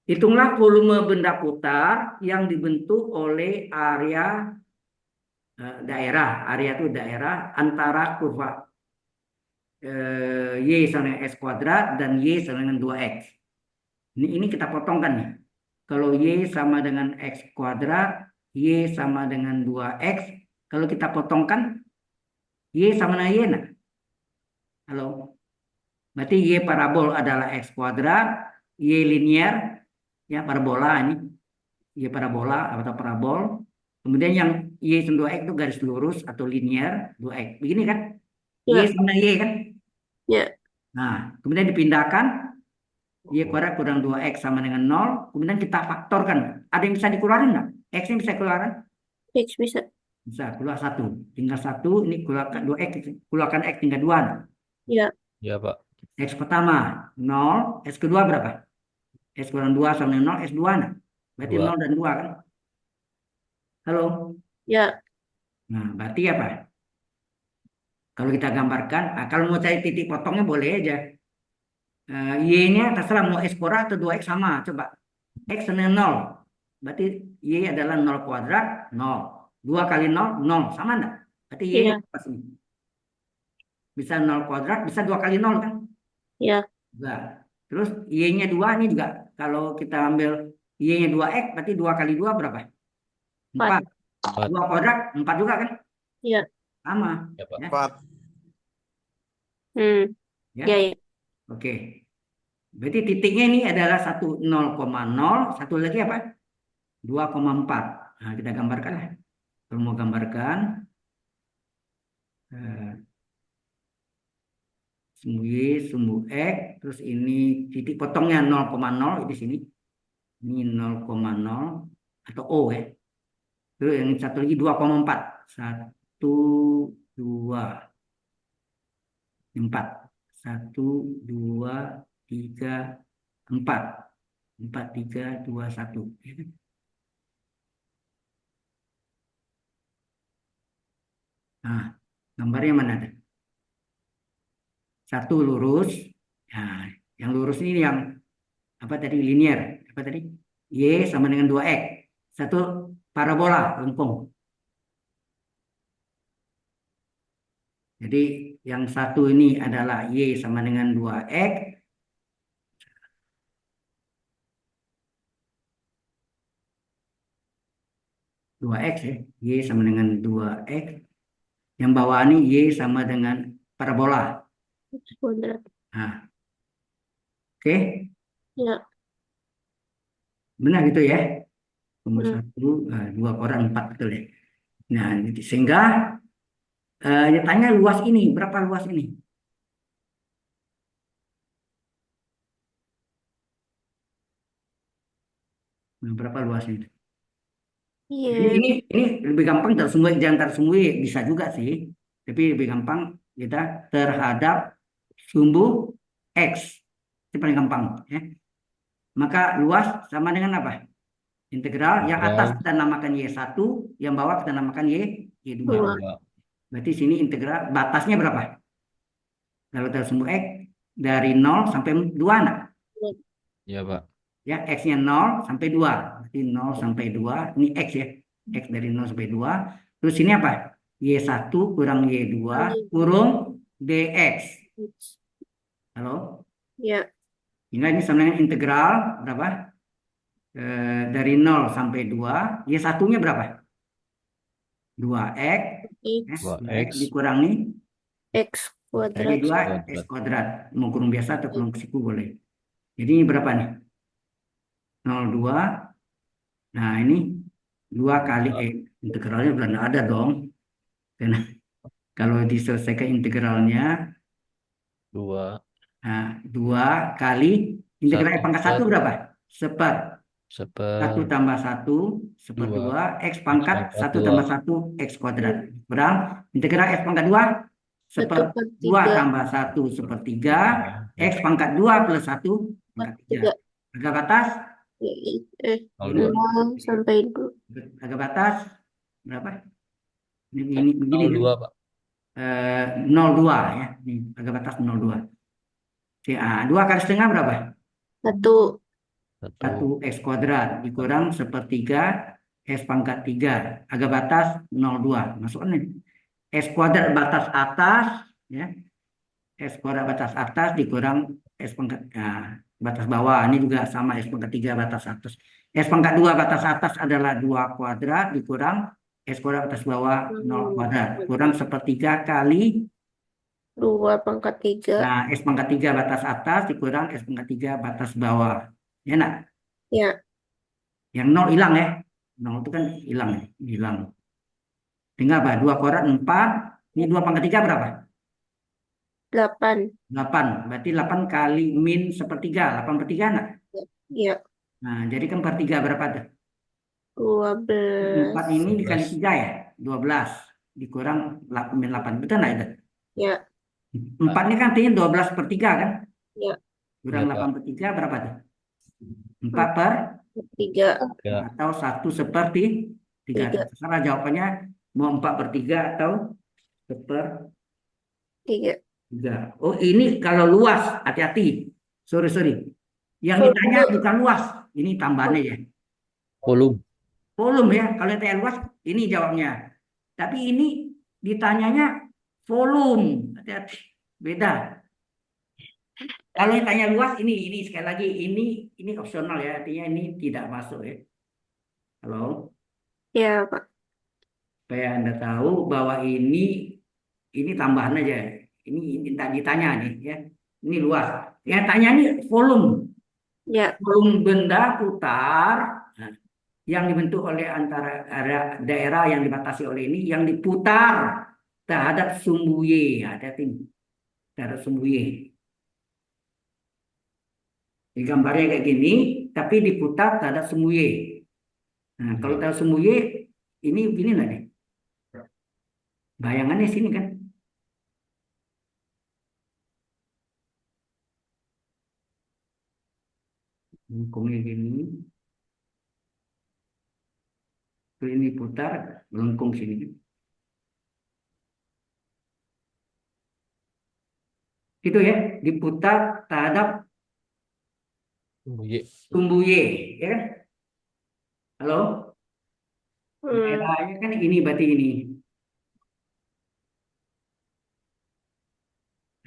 Hitunglah volume benda putar yang dibentuk oleh area daerah. Area itu daerah antara kurva Y sama dengan X kuadrat dan Y sama dengan 2X. Ini kita potongkan nih. Kalau Y sama dengan X kuadrat, Y sama dengan 2X. Kalau kita potongkan, Y sama dengan Y. Nah. Halo. Berarti Y parabol adalah X kuadrat, Y linear, ya parabola ini. Y parabola atau parabol. Kemudian yang Y sama 2X itu garis lurus atau linear 2X. Begini kan? Y Ya. sama Y kan? Ya. Nah, kemudian dipindahkan Y kuadrat kurang 2X sama dengan 0. Kemudian kita faktorkan. Ada yang bisa dikeluarin nggak? X-nya bisa keluaran? X bisa. Bisa, keluar 1. Tinggal 1, ini keluarkan 2X. Keluarkan X tinggal 2. Ya. Ya, Pak. X pertama 0. X kedua berapa? X kurang 2 sama dengan 0. X 2. Nah. Berarti 2. 0 dan 2 kan? Halo? Ya. Nah, berarti apa? Kalau kita gambarkan, kalau mau cari titik potongnya boleh aja. Y-nya terserah mau X kuadrat atau 2X sama. Coba. X sama 0. Berarti Y adalah 0 kuadrat, 0. 2 kali 0, 0. Sama enggak? Berarti Y-nya Ya. pas ini. Bisa 0 kuadrat, bisa 2 kali 0 kan? Ya. Nah, terus Y-nya 2 ini juga. Kalau kita ambil Y-nya 2X, berarti 2 kali 2 berapa? 4. 4. 2 kuadrat, 4 juga kan? Ya. Sama. Ya, Pak. Ya. Hmm. Ya. Ya. Ya. Oke. Berarti titiknya ini adalah 0,0, satu lagi apa? 2,4. Nah, kita gambarkan lah. Kalau mau gambarkan, sumbu Y, sumbu X, terus ini titik potongnya 0,0 di sini. Ini 0,0 atau O ya. Terus yang satu lagi 2,4. 1, 2, 4. 1, 2, 3, 4. 4, 3, 2, 1. Nah, gambarnya mana ada? Satu lurus. Nah, yang lurus ini yang apa tadi? Linear. Apa tadi? Y sama dengan 2X. Satu parabola lengkung. Jadi yang satu ini adalah Y sama dengan 2X. 2X ya. Y sama dengan 2X. Yang bawah ini Y sama dengan parabola. X kuadrat. Nah, oke. Ya. Benar gitu ya. Nomor Benar. 1, 2 koran 4 betul ya. Nah, sehingga dia tanya luas ini, berapa luas ini? Nah, berapa luas ini? Ini, Iya. ini, ini lebih gampang tersumbu jangan tersumbu bisa juga sih, tapi lebih gampang kita terhadap sumbu X. Itu paling gampang ya. Maka luas sama dengan apa? Integral yang atas Integral kita namakan Y1, yang bawah kita namakan Y2. Dua. 2. Berarti sini integral batasnya berapa? Kalau tersumbu X dari 0 sampai 2 nak? Ya, Pak. Ya, X-nya 0 sampai 2. Berarti 0 sampai 2. Ini X ya. X dari 0 sampai 2. Terus ini apa? Y1 kurang Y2 kurung DX. Halo? Ya. Hingga ini sama dengan integral berapa? Dari 0 sampai 2. Y1-nya berapa? 2X. X. 2X 2X dikurangi X dari kuadrat. 2 kuadrat. X kuadrat. Mau kurung biasa atau kurung siku boleh. Jadi ini berapa nih? 0,2. Nah, ini 2 kali integralnya belum ada dong. Karena kalau diselesaikan integralnya, 2. nah, 2 kali integral 1 X pangkat 1 per berapa? Seper 1 seper tambah 1 seper 2. 2 X X pangkat pangkat 1 2. tambah 1 X kuadrat. Kurang integral X pangkat 2 Satu seper per 2 tiga. tambah 1 seper 3 X X pangkat 2 plus 1 Per pangkat 3. tiga. Agak batas Nol 2. 0 sampai 2. agak batas berapa? Ini begini kan? 02, Pak. 02 ya. Ini agak batas 02. Oke, 2 kali setengah berapa? 1. 1 1. X kuadrat dikurang sepertiga X pangkat 3. Agak batas 02. Masukkan nih. X kuadrat batas atas ya. X kuadrat batas atas dikurang X pangkat batas bawah. Ini juga sama X pangkat 3 batas atas. X pangkat 2 batas atas adalah 2 kuadrat dikurang X kuadrat batas bawah 0 kuadrat. Kurang sepertiga kali 2 pangkat 3. Nah, X pangkat 3 batas atas dikurang X pangkat 3 batas bawah. Ya, nak? Ya. Yang 0 hilang ya. 0 itu kan hilang ya. Hilang. Tinggal apa? 2 kuadrat 4. Ini 2 pangkat 3 berapa? 8. 8. Berarti 8 kali min sepertiga. 8 per 3, nak? Ya. Nah, jadi kan per 3 berapa tuh? 4 12. ini dikali 12. 3 ya. 12. Dikurang min 8. Betul nggak itu? Ya. 4 ini kan artinya 12 per 3 kan? Ya. Kurang Ya, 8 Pak. per 3 berapa tuh? 4 per 3. Ya. atau 1 seperti 3. 3. Terserah jawabannya mau 4 per 3 atau seper 3. 3. Oh, ini kalau luas, hati-hati. Sorry. Yang ditanya bukan luas. Ini tambahannya ya. Volume. Volume ya. Kalau ditanya luas, ini jawabnya. Tapi ini ditanyanya volume. Hati-hati. Beda. Kalau ditanya luas, ini sekali lagi, ini opsional ya. Artinya ini tidak masuk ya. Halo. Ya, Pak. Supaya Anda tahu bahwa ini tambahan aja. Ini tak ditanya nih ya. Ini luas. Yang tanya ini volume. Ya. Volume benda putar nah, yang dibentuk oleh antara daerah yang dibatasi oleh ini yang diputar terhadap sumbu Y. Hati-hati terhadap sumbu Y. Di gambarnya kayak gini, tapi diputar terhadap sumbu Y. Nah, kalau terhadap sumbu Y, ini lah nih. Bayangannya sini kan. Lengkungnya gini. Terus ini putar melengkung sini. Gitu ya, diputar terhadap Sumbu Y. sumbu Y, ya kan? Halo? Hmm. Merahnya kan ini berarti ini.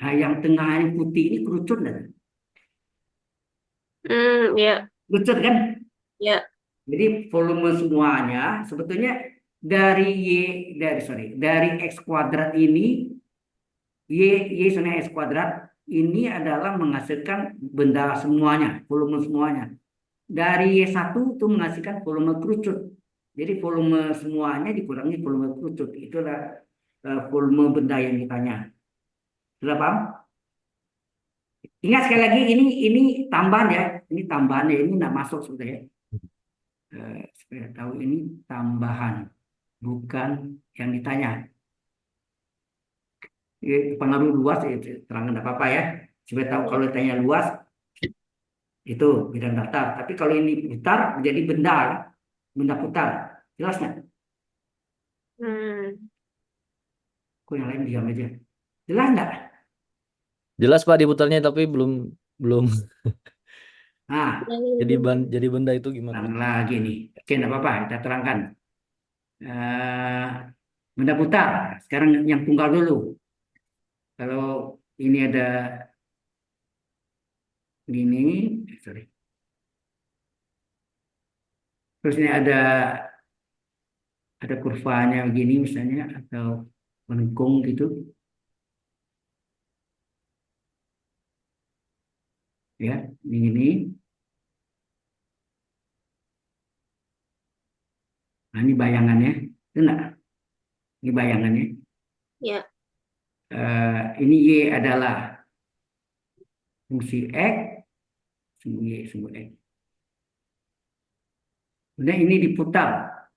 Nah, yang tengah yang putih ini kerucut kan? Ya. Kerucut kan? Ya. Jadi volume semuanya sebetulnya dari dari X kuadrat ini, Y sama X kuadrat ini adalah menghasilkan benda semuanya, volume semuanya. Dari Y1 itu menghasilkan volume kerucut. Jadi volume semuanya dikurangi volume kerucut. Itulah volume benda yang ditanya. Sudah paham? Ingat sekali lagi ini tambahan ya. Ini tambahan ya. Ini tidak masuk sebetulnya. Supaya tahu ini tambahan, bukan yang ditanya. Pengaruh luas ya, terang tidak apa-apa ya. Supaya tahu kalau ditanya luas itu bidang datar. Tapi kalau ini putar menjadi benda, benda putar. Jelas nggak? Hmm. Kok yang lain diam aja. Jelas nggak? Jelas Pak diputarnya tapi belum belum Nah, jadi benda itu gimana? ulang lagi nih. Oke, tidak apa-apa. Kita terangkan. Eh, Benda putar. Sekarang yang tunggal dulu. Kalau ini ada gini, sorry. Terus ini ada kurvanya begini misalnya atau melengkung gitu, ya. Ini. Nah, ini bayangannya. Itu enggak? Ini bayangannya. Ya. Ini Y adalah fungsi X, sumbu Y, sumbu X. Kemudian ini diputar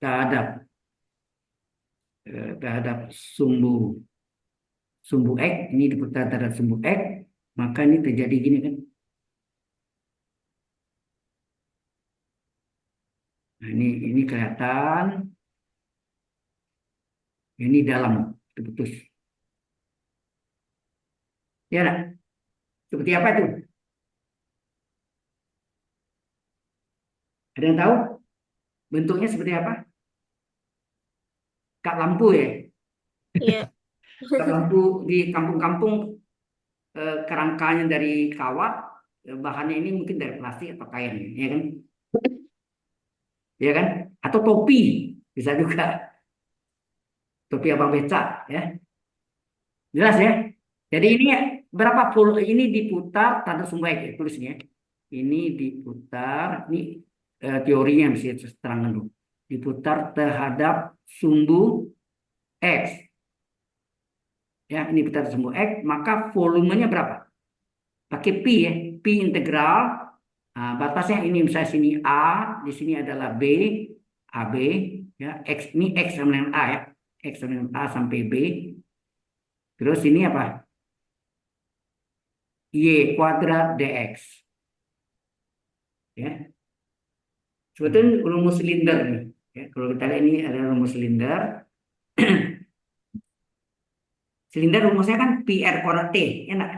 terhadap terhadap sumbu sumbu X, ini diputar terhadap sumbu X, maka ini terjadi gini kan. Nah, ini kelihatan, ini dalam, putus. Ya, nak? Seperti apa itu? Ada yang tahu bentuknya seperti apa? Kak lampu ya. Ya. Kak lampu di kampung-kampung, kerangkanya dari kawat, bahannya ini mungkin dari plastik atau kain, ya kan? Ya kan? Atau topi, bisa juga topi abang becak, ya. Jelas ya? Jadi ini ya, berapa puluh ini diputar tanda sumbu X, ya, tulisnya. Ini diputar, ini teorinya bisa terangkan dulu. Diputar terhadap sumbu X. Ya, ini putar sumbu X, maka volumenya berapa? Pakai pi ya, pi integral. Nah, batasnya ini misalnya sini A, di sini adalah B, AB, ya, X ini X sama dengan A ya, X sama dengan A sampai B. Terus ini apa? Y kuadrat DX. Ya, sebetulnya rumus silinder nih. Ya, kalau kita lihat ini ada rumus silinder. Silinder rumusnya kan pi R kuadrat T, ya enggak?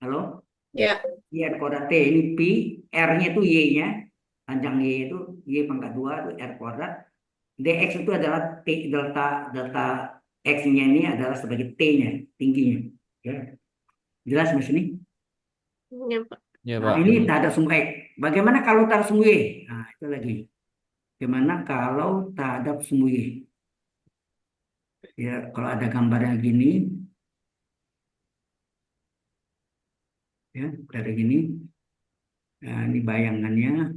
Halo? Ya. Pi R kuadrat T, ini pi, R-nya itu Y-nya, panjang Y itu Y pangkat 2 itu R kuadrat. DX itu adalah T, delta delta X-nya ini adalah sebagai T-nya, tingginya. Ya. Jelas mas ini? Ya, Pak. Ya Nah, Pak. ini tak ada sumbu X. Bagaimana kalau tak ada sumbu Y? Nah, itu lagi. Bagaimana kalau tak ada sumbu Y? Ya, kalau ada gambarnya gini, ya, dari gini. Nah, ini bayangannya.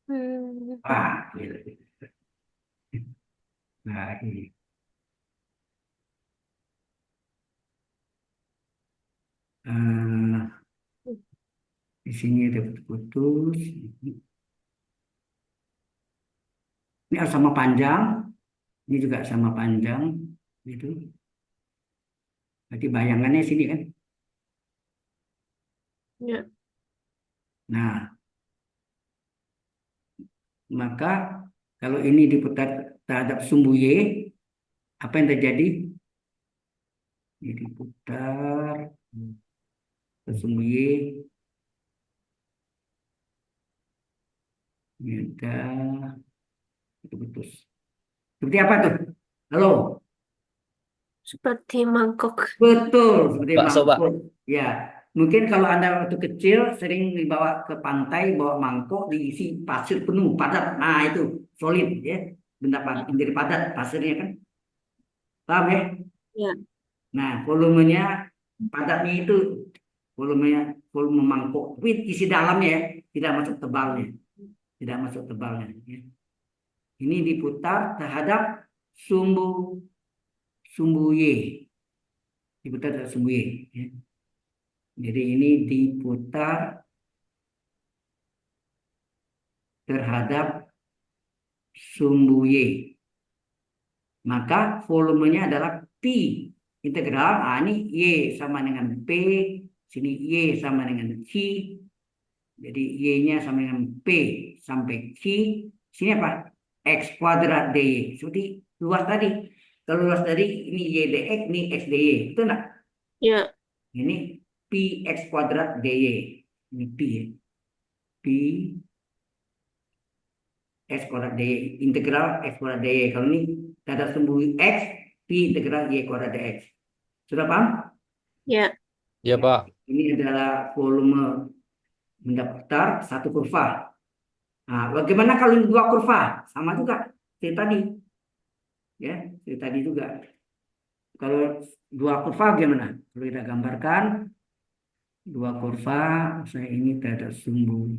Hmm. Wah, gitu. Nah, ini. Eh, di sini ada putus-putus. Ini harus sama panjang. Ini juga sama panjang. Gitu. Berarti bayangannya sini kan. Ya. Nah, maka Kalau ini diputar terhadap sumbu Y, apa yang terjadi? Ini diputar ke sumbu Y, ini ada, itu putus. Seperti apa tuh? Halo? Seperti mangkok. Betul, seperti Bakso, Pak. mangkuk. Ya, mungkin kalau Anda waktu kecil sering dibawa ke pantai, bawa mangkuk diisi pasir penuh, padat. Nah, itu solid ya. Benda menjadi padat pasirnya kan. Paham ya? Ya. Nah, volumenya padatnya itu volumenya volume mangkuk. Tapi isi dalamnya ya, tidak masuk tebalnya. Tidak masuk tebalnya. Ya. Ini diputar terhadap sumbu sumbu Y. Diputar terhadap sumbu Y. Ya. Jadi ini diputar terhadap sumbu Y. Maka volumenya adalah P integral. Nah, ini Y sama dengan P. Sini Y sama dengan Q. Jadi Y-nya sama dengan P sampai Q. Sini apa? X kuadrat DY. Seperti luas tadi. Kalau luas tadi ini Y dx, ini X dy. Itu enggak? Ya. Ini P X kuadrat DY. Ini P ya. P X kuadrat DY. Integral X kuadrat DY. Kalau ini ada sumbu X, P integral Y kuadrat dx. Sudah paham? Ya. Ya, Pak. Ini adalah volume mendaftar satu kurva. Nah, bagaimana kalau ini dua kurva? Sama juga seperti tadi. Ya, seperti tadi juga. Kalau dua kurva gimana? Kalau kita gambarkan dua kurva, saya ini ada sumbu.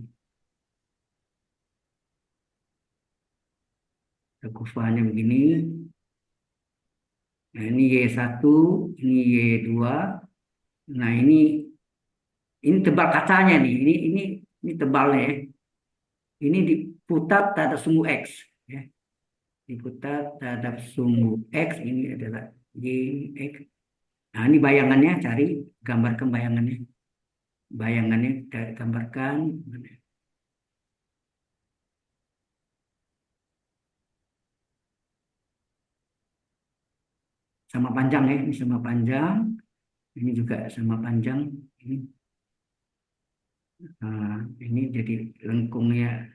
Ada kurvanya begini. Nah, ini Y1, ini Y2. Nah, ini tebal kacanya nih. Ini tebalnya ya. Ini diputar terhadap sumbu X. Ya. Diputar terhadap sumbu X. Ini adalah Y, X. Nah, ini bayangannya, cari, gambarkan bayangannya. Bayangannya kita gambarkan. Sama panjang ya, ini sama panjang. Ini juga sama panjang. Ini jadi lengkungnya.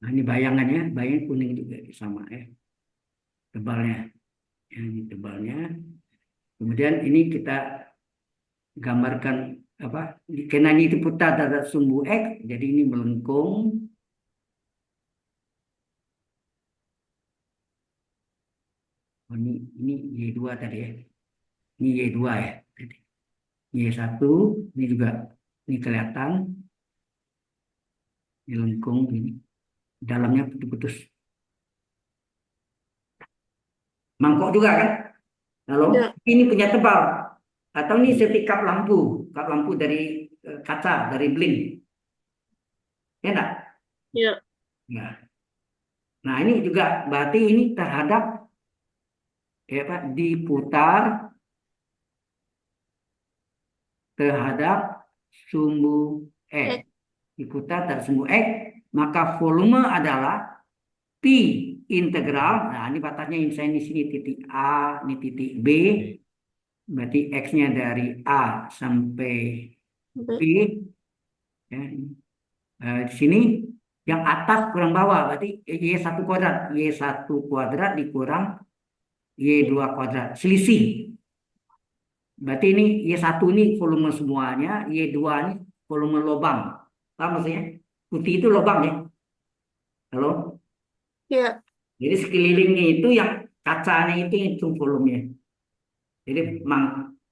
Nah, ini bayangannya, bayang kuning juga sama ya. Tebalnya. Ini tebalnya. Kemudian ini kita gambarkan apa? Karena ini diputar terhadap sumbu X, jadi ini melengkung. Oh, ini Y2 tadi ya. Ini Y2 ya. Y1, ini juga ini kelihatan. Ini lengkung ini. Dalamnya putus-putus. Mangkok juga kan? Halo? Ya. Ini punya tebal. Atau ini seperti kap lampu dari kaca, dari bling. Ya enggak? Ya. Nah, nah ini juga berarti ini terhadap ya Pak, diputar terhadap sumbu X. X. Diputar terhadap sumbu X, maka volume adalah P integral. Nah, ini batasnya misalnya di sini titik A, ini titik B. Berarti X-nya dari A sampai B. B. Ya. Di sini yang atas kurang bawah, berarti Y1 kuadrat. Y1 kuadrat dikurang Y2 kuadrat. Selisih. Berarti ini Y1 ini volume semuanya, Y2 ini volume lubang. Paham maksudnya? Putih itu lubang ya. Halo? Ya. Jadi sekelilingnya itu yang kacanya itu volumenya. Jadi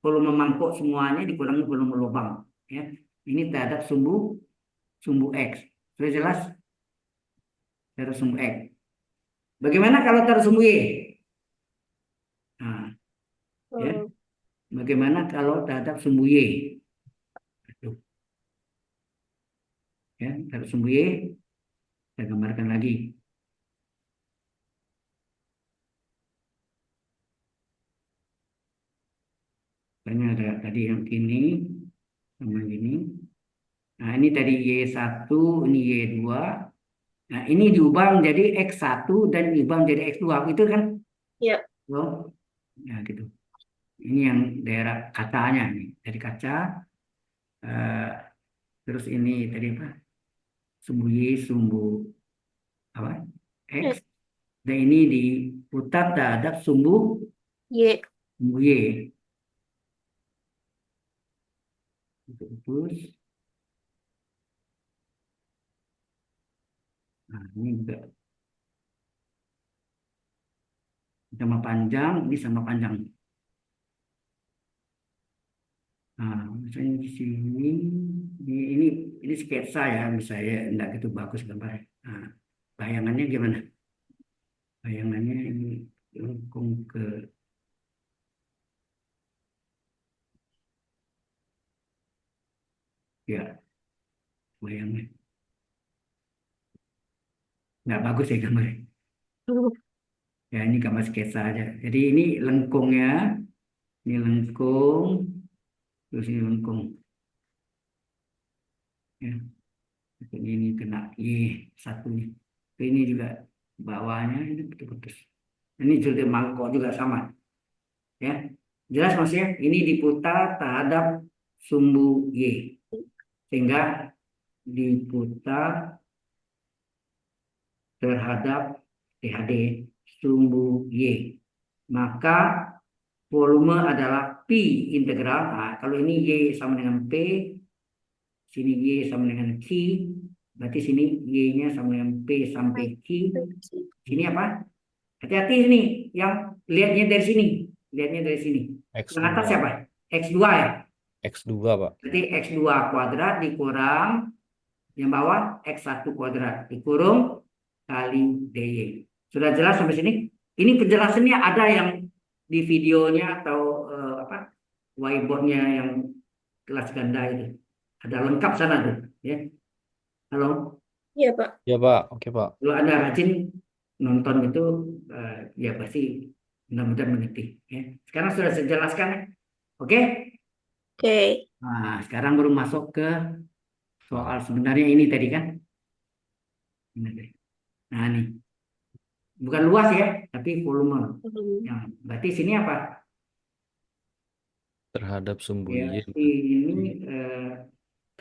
volume mangkuk semuanya dikurangi volume lubang. Ya. Ini terhadap sumbu X. Sudah jelas? Terhadap sumbu X. Bagaimana kalau terhadap sumbu Y? Nah, ya. Bagaimana kalau terhadap sumbu Y? Aduh. Ya, terhadap sumbu Y, saya gambarkan lagi. Misalnya ada tadi yang gini sama gini. Nah, ini tadi Y1, ini Y2. Nah, ini diubah menjadi X1 dan diubah menjadi X2. Itu kan, Ya. loh. Ya, gitu. Ini yang daerah kacanya nih. Dari kaca. eh, terus ini tadi apa? Sumbu Y, sumbu apa? X. X. Dan ini diputar terhadap sumbu Y. sumbu Y. Terus, nah ini juga sama panjang, ini sama panjang. Nah, misalnya di sini, ini ini sketsa ya, misalnya enggak gitu bagus gambarnya. Nah, bayangannya gimana? Bayangannya ini lengkung ke ya, bayangnya nggak bagus ya gambarnya. Ya ini gambar sketsa aja. Jadi ini lengkungnya, ini lengkung, terus ini lengkung. Ya, ini kena Y satunya. Ini juga bawahnya ini putus-putus. Ini juga mangkok juga sama. Ya, jelas maksudnya ini diputar terhadap sumbu Y sehingga diputar terhadap THD sumbu Y, maka volume adalah P integral. Nah, kalau ini Y sama dengan P, sini Y sama dengan Q, berarti sini Y-nya sama dengan P sampai Q. Sini apa? Hati-hati ini yang lihatnya dari sini, lihatnya dari sini. Yang atas X2. siapa? X2 ya. X2, Pak. Berarti X2 kuadrat dikurang yang bawah X1 kuadrat dikurung kali DY. Sudah jelas sampai sini? Ini penjelasannya ada yang di videonya atau apa whiteboardnya yang kelas ganda itu. Ada lengkap sana tuh. Ya. Halo, Iya, Pak. Ya, Pak. Oke, Pak. kalau Anda rajin nonton itu, ya pasti mudah-mudahan mengerti. Ya. Sekarang sudah saya jelaskan. Oke? Oke. Nah, sekarang baru masuk ke soal sebenarnya ini tadi kan. Ini tadi. Nah, ini bukan luas ya, tapi volume. Yang berarti sini apa? Terhadap sumbu Ya, Y ini P.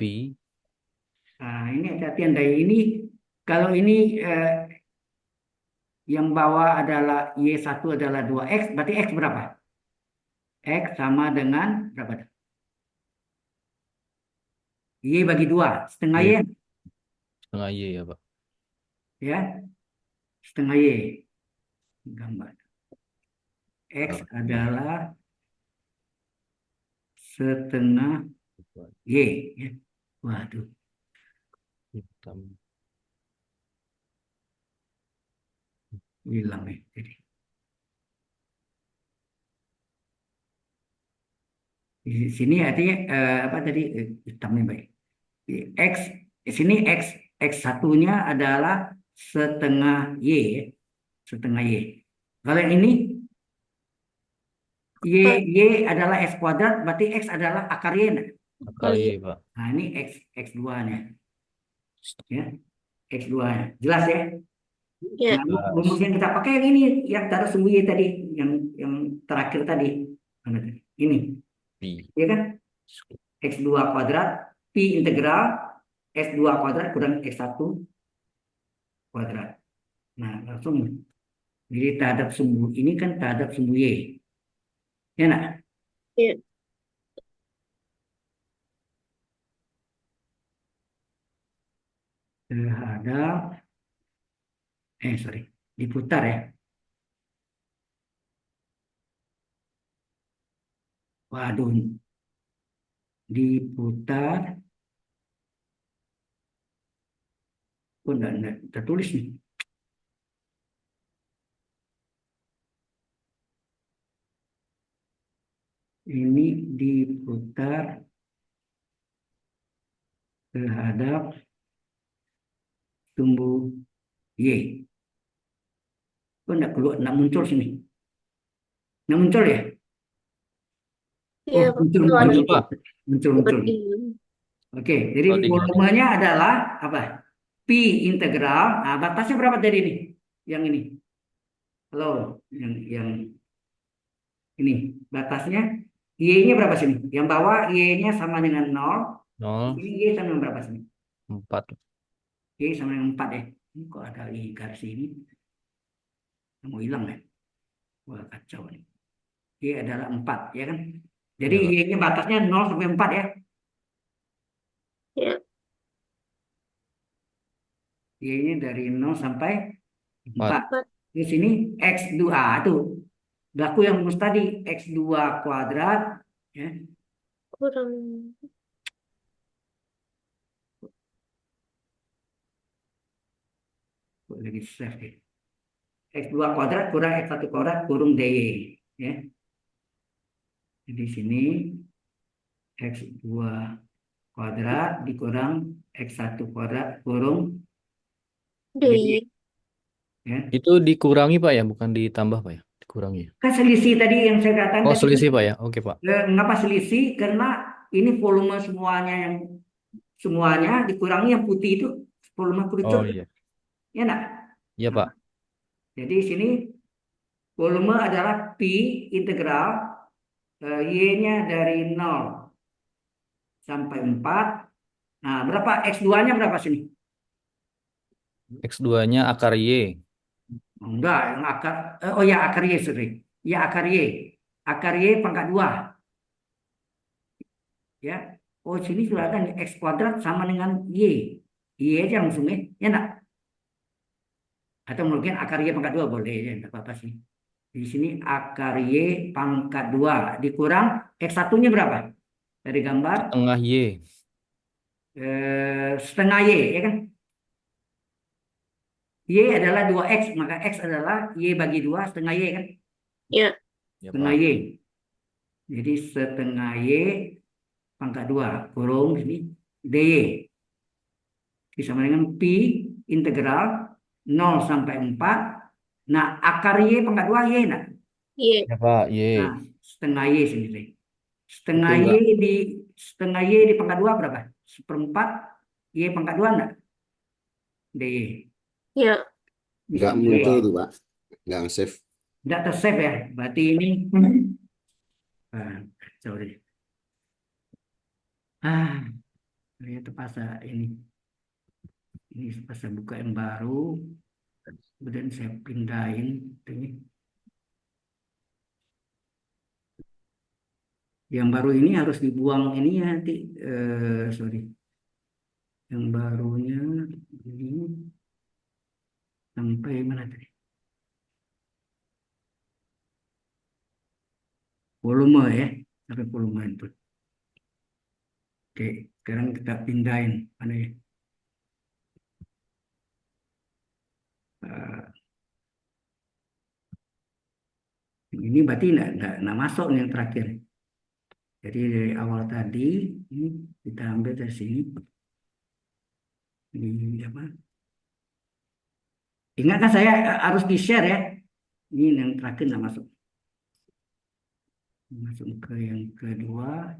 ini hati-hati Anda ini kalau ini yang bawah adalah Y1 adalah 2X, berarti X berapa? X sama dengan berapa? Y bagi 2, setengah Y, Y setengah Y ya, Pak. ya, setengah Y. Gambar. X adalah setengah Y. Ya. Waduh, Hitam. hilang nih. Jadi, di sini artinya apa tadi hitamnya baik. X di sini X satunya adalah setengah Y, ya. Setengah Y. Kalau yang ini Y adalah X kuadrat, berarti X adalah akar Y. Nah, Akar Y, Pak. ini X2-nya. Ya, X2-nya. Jelas ya? Ya. Nah, rumus yang kita pakai yang ini, yang taruh sumbu Y tadi, yang terakhir tadi. Mana tadi? Ini, P. ya kan? X2 kuadrat, Pi integral, X2 kuadrat kurang X1 kuadrat. Nah, langsung. Jadi terhadap sumbu ini kan terhadap sumbu Y. Ya, nak? Ya. Terhadap, sorry, diputar ya. Waduh, diputar. Oh, enggak tertulis nih. Ini diputar terhadap sumbu Y. Oh, enggak keluar, enggak muncul sini. Enggak muncul ya? Iya, Oh, Pak. muncul, Oh, ada Muncul, muncul, Pak. muncul, muncul. seperti Oke, jadi Oh, tinggal. volumenya adalah apa? Pi integral. Nah, batasnya berapa tadi ini? Yang ini. Halo, yang ini batasnya. Y-nya berapa sini? Yang bawah Y-nya sama dengan 0. Ini 0, Y sama dengan berapa sini? 4. Y sama dengan 4 ya. Ini kok ada I garis ini? Mau hilang ya? Wah, kacau nih. Y adalah 4, ya kan? Jadi Iya, Pak. Y-nya batasnya 0 sampai 4 ya. ya. Y-nya dari 0 sampai 4. 4. Di sini X2 tuh. Berlaku yang rumus tadi. X2 kuadrat. Ya. Kurang. Boleh di save ya. X2 kuadrat kurang X1 kuadrat kurung DY. Ya. Jadi sini X2 kuadrat dikurang X1 kuadrat kurung DY. DY. Ya. Itu dikurangi, Pak ya, bukan ditambah, Pak ya? Dikurangi. Kan selisih tadi yang saya katakan Oh, tadi. selisih, Pak ya. Oke, Pak. Kenapa selisih? Karena ini volume semuanya dikurangi yang putih itu volume kerucut. Oh, iya. Ya enggak? Iya, Pak. Jadi sini volume adalah pi integral y-nya dari 0 sampai 4. Nah, berapa X2-nya berapa sini? X2-nya akar Y. Enggak, yang akar oh ya akar y sorry. Ya akar y. Akar y pangkat 2 ya. Oh, sini sudah ada nih X kuadrat sama dengan y. Y aja langsung ya. Ya enggak? Atau mungkin akar y pangkat 2 boleh ya, enggak apa-apa sih. Di sini akar y pangkat 2 dikurang X1-nya berapa? Dari gambar Setengah Y. setengah y ya kan? Y adalah 2X, maka X adalah Y bagi 2 setengah Y kan? Ya. Ya, Setengah Pak. Y. Jadi setengah Y pangkat 2 kurung sini DY. Sama dengan pi integral 0 sampai 4. Nah, akar Y pangkat 2 Y nah. Y. Ya, Pak. Y. Nah, setengah Y sendiri. Betul nggak? Setengah Y di pangkat 2 berapa? Seperempat Y pangkat 2 enggak? DY. Ya. Nggak Y. muncul tuh, Pak. Nggak save. Tidak tersave ya. Berarti ini sorry. Ternyata pas ini pas saya buka yang baru, kemudian saya pindahin ini. Yang baru ini harus dibuang ini ya nanti, sorry. Yang barunya ini sampai mana tadi? Volume ya, sampai volume input. Oke, sekarang kita pindahin mana ya? Eh, ini berarti enggak masuk nih yang terakhir. Jadi dari awal tadi ini kita ambil dari sini. Ini apa? Ingat kan saya harus di-share ya. Ini yang terakhir nggak masuk. Masuk ke yang kedua.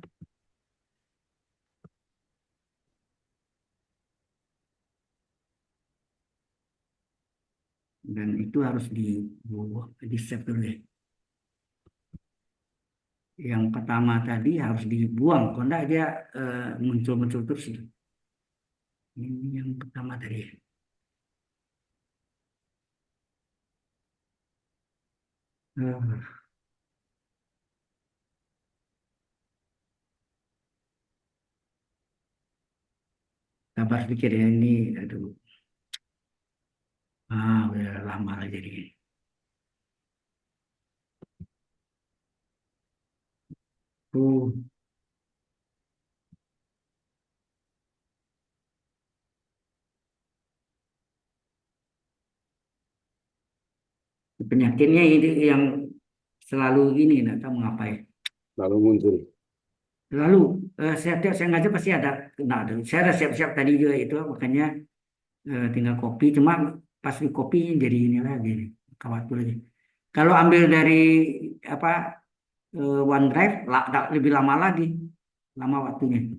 Dan itu harus di-save dulu ya. Yang pertama tadi harus dibuang. Kalau enggak dia muncul-muncul terus. Ini yang pertama tadi. Sabar sedikit ya ini. Aduh. Udah lama lah jadi. Penyakitnya ini yang selalu ini, nggak tahu mengapa ya. Lalu muncul. Lalu saya ngajar pasti ada. Nah, saya ada siap-siap tadi juga itu, makanya tinggal copy. Cuma pas di copy jadi ini lagi, nih, khawatir lagi. Kalau ambil dari apa OneDrive lebih lama lagi, lama waktunya.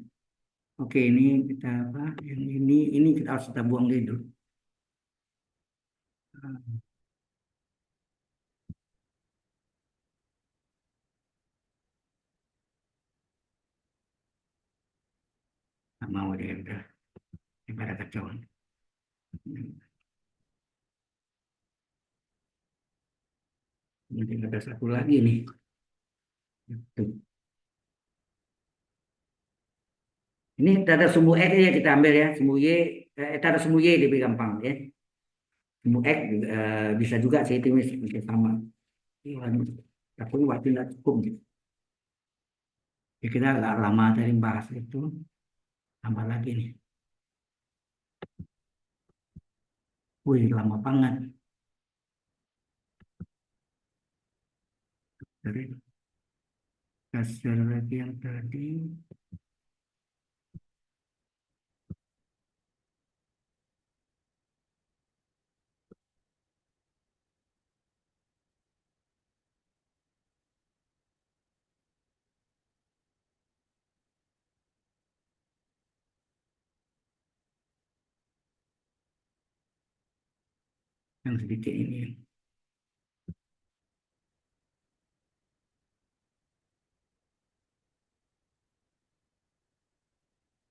Oke, ini kita apa? Yang ini kita harus kita buang dulu. Nggak mau dia udah daripada kacauan. Mungkin ada satu lagi nih. Tuh. Ini ada sumbu X ya kita ambil ya, sumbu Y, ada sumbu Y lebih gampang ya. Sumbu X bisa juga sih itu masih sama. Tapi waktu nggak cukup gitu. Ya, kita agak lama tadi bahas itu, tambah lagi nih. Wih, lama banget. Dari kasar lagi yang tadi. Yang sedikit ini.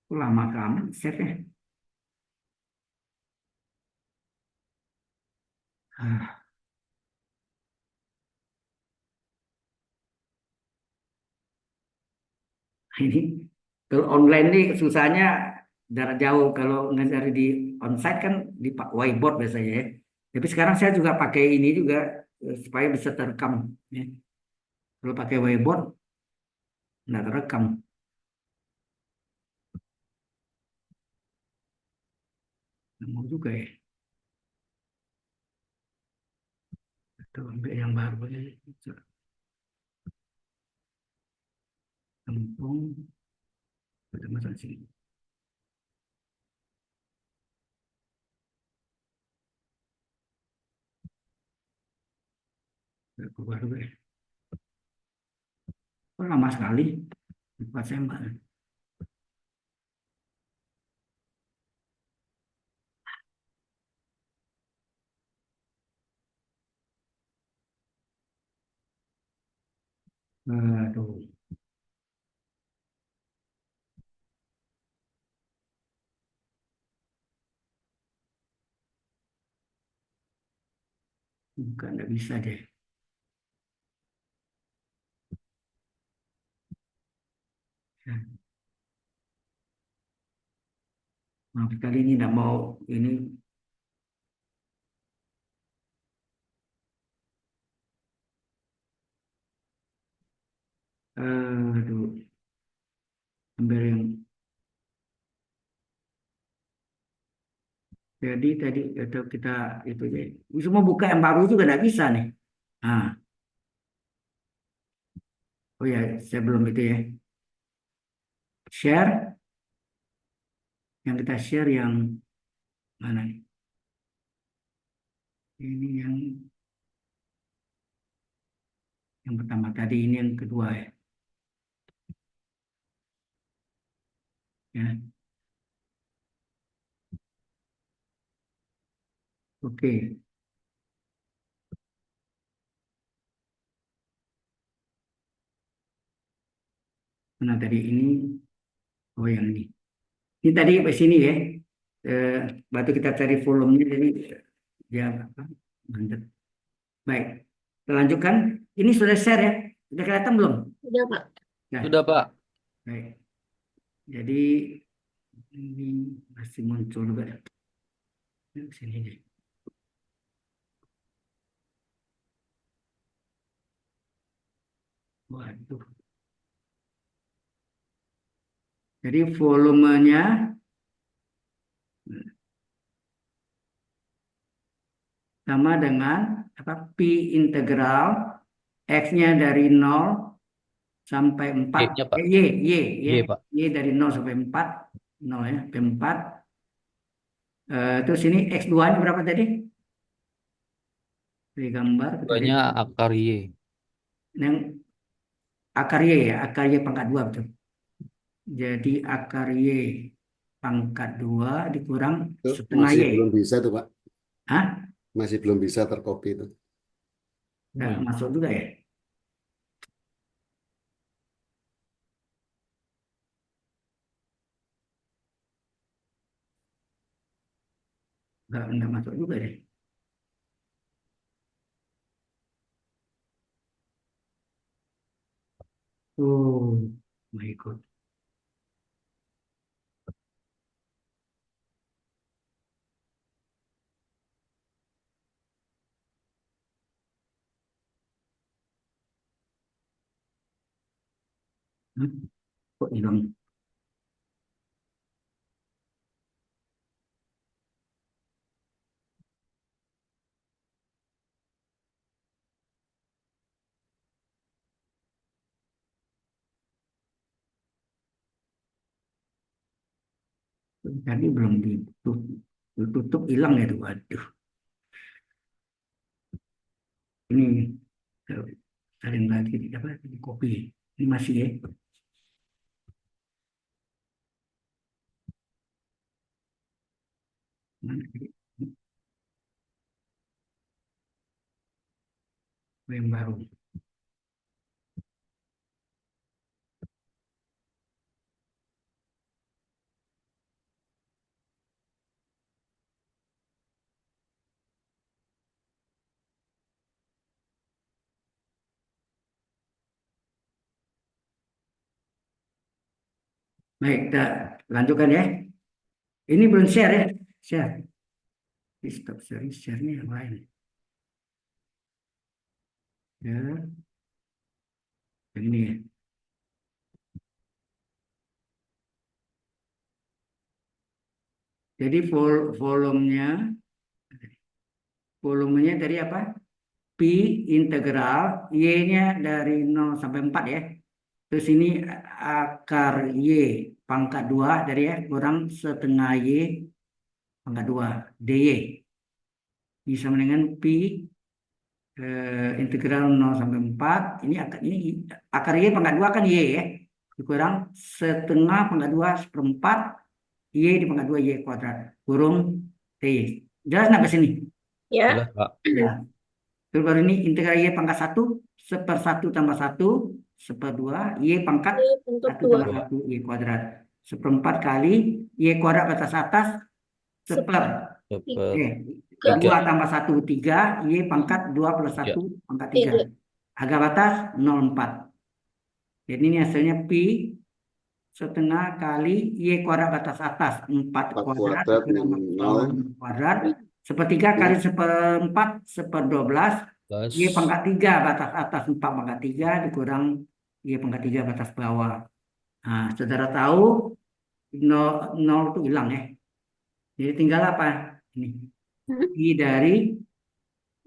Lama kamu save ya. Ah, ini kalau online nih susahnya jarak jauh. Kalau ngajar di onsite kan di whiteboard biasanya ya. Tapi sekarang saya juga pakai ini juga supaya bisa terekam. Ya. Kalau pakai whiteboard nggak terekam. Nggak mau juga ya. Itu ambil yang baru aja. Kampung. Kita masuk sini. Nggak keluar juga ya. Oh, lama sekali. Lupa saya mbak. Aduh. Bukan, nggak bisa deh. Ya, maaf sekali ini nggak mau ini. Aduh. Ambil yang jadi tadi atau kita itu ya. Semua buka yang baru juga nggak bisa nih. Ah, oh ya, saya belum itu ya. Share, yang kita share yang mana nih? Ini yang pertama tadi, ini yang kedua ya. Ya, oke. Mana tadi ini? Oh yang ini. Ini tadi ke sini ya. Batu kita cari volumenya jadi dia apa? Mantap. Baik, kita lanjutkan. Ini sudah share ya? Sudah kelihatan belum? Udah, Pak. Ya, Sudah, Pak. baik. Jadi ini masih muncul juga. Sini deh. Waduh. Jadi volumenya sama dengan apa? Pi integral X-nya dari 0 sampai 4. Y-nya, Pak. Y Y, Pak. Y dari 0 sampai 4. 0 ya, sampai 4. Terus ini X2-nya berapa tadi? Dari gambar kita Banyak akar Y. yang akar Y ya, akar Y pangkat 2 betul. Jadi akar Y pangkat 2 dikurang Itu setengah masih Y. belum bisa tuh Pak. Hah? Masih belum bisa tercopy itu. Nggak masuk juga ya? Nggak masuk juga deh. Oh, my God. Hah? Kok hilang? Tadi belum ditutup. Ditutup hilang ya tuh. Waduh. Ini saling lagi apa di kopi. Ini masih ya. Mana tadi? Yang baru. Baik, kita lanjutkan ya. Ini belum share ya. Share. Di stop sharing, share-nya yang lain. Ya, yang ini ya. Jadi volumenya dari apa? Pi integral Y-nya dari 0 sampai 4 ya. Terus ini akar Y pangkat 2 dari ya kurang setengah Y pangkat 2 DY. Ini sama dengan Pi integral 0 sampai 4. Ini akar Y pangkat 2 kan Y ya. Dikurang setengah pangkat 2 seperempat Y di pangkat 2 Y kuadrat. Kurung DY. Jelas sampai sini? Ya. Jelas, Pak. Ya. Terus baru ini integral Y pangkat 1 seper 1 tambah 1 seper 2 Y pangkat Y bentuk 1 2. tambah 1 Y kuadrat. Seperempat kali Y kuadrat batas atas seper. Dapat Tiga. 2 tambah 1 3 Y pangkat 2 plus 1 pangkat 3. Tiga. Harga batas 0,4. Jadi ini hasilnya Pi setengah kali Y kuadrat batas atas 4 kuadrat kuadrat ditambah min bawah 0. kuadrat sepertiga kali seperempat seper 12 plus Y pangkat 3 batas atas 4 pangkat 3 dikurang Y pangkat 3 batas bawah. Nah, saudara tahu 0 itu hilang ya. Jadi tinggal apa? Ini. I dari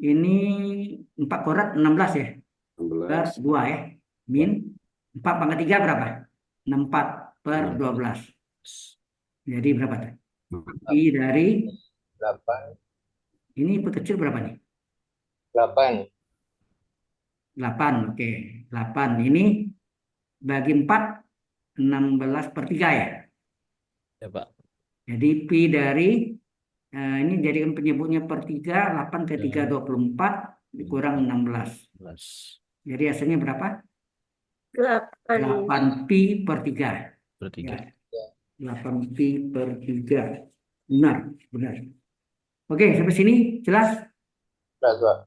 ini 4 kuadrat 16 ya. Per 16. 2 ya. Min 4 pangkat 3 berapa? 64 per 12. Jadi berapa tuh? I dari 8. ini perkecil berapa nih? 8. 8, oke. 8 ini bagi 4 16 per 3 ya. ya, Pak. Jadi pi dari ini jadikan penyebutnya per 3, 8 ke 3 24 dikurang 16. Plus Jadi hasilnya berapa? 8. 8 pi per 3. per 3. Ya. 8 pi per 3. Benar, benar. Oke, sampai sini jelas? Jelas, Pak.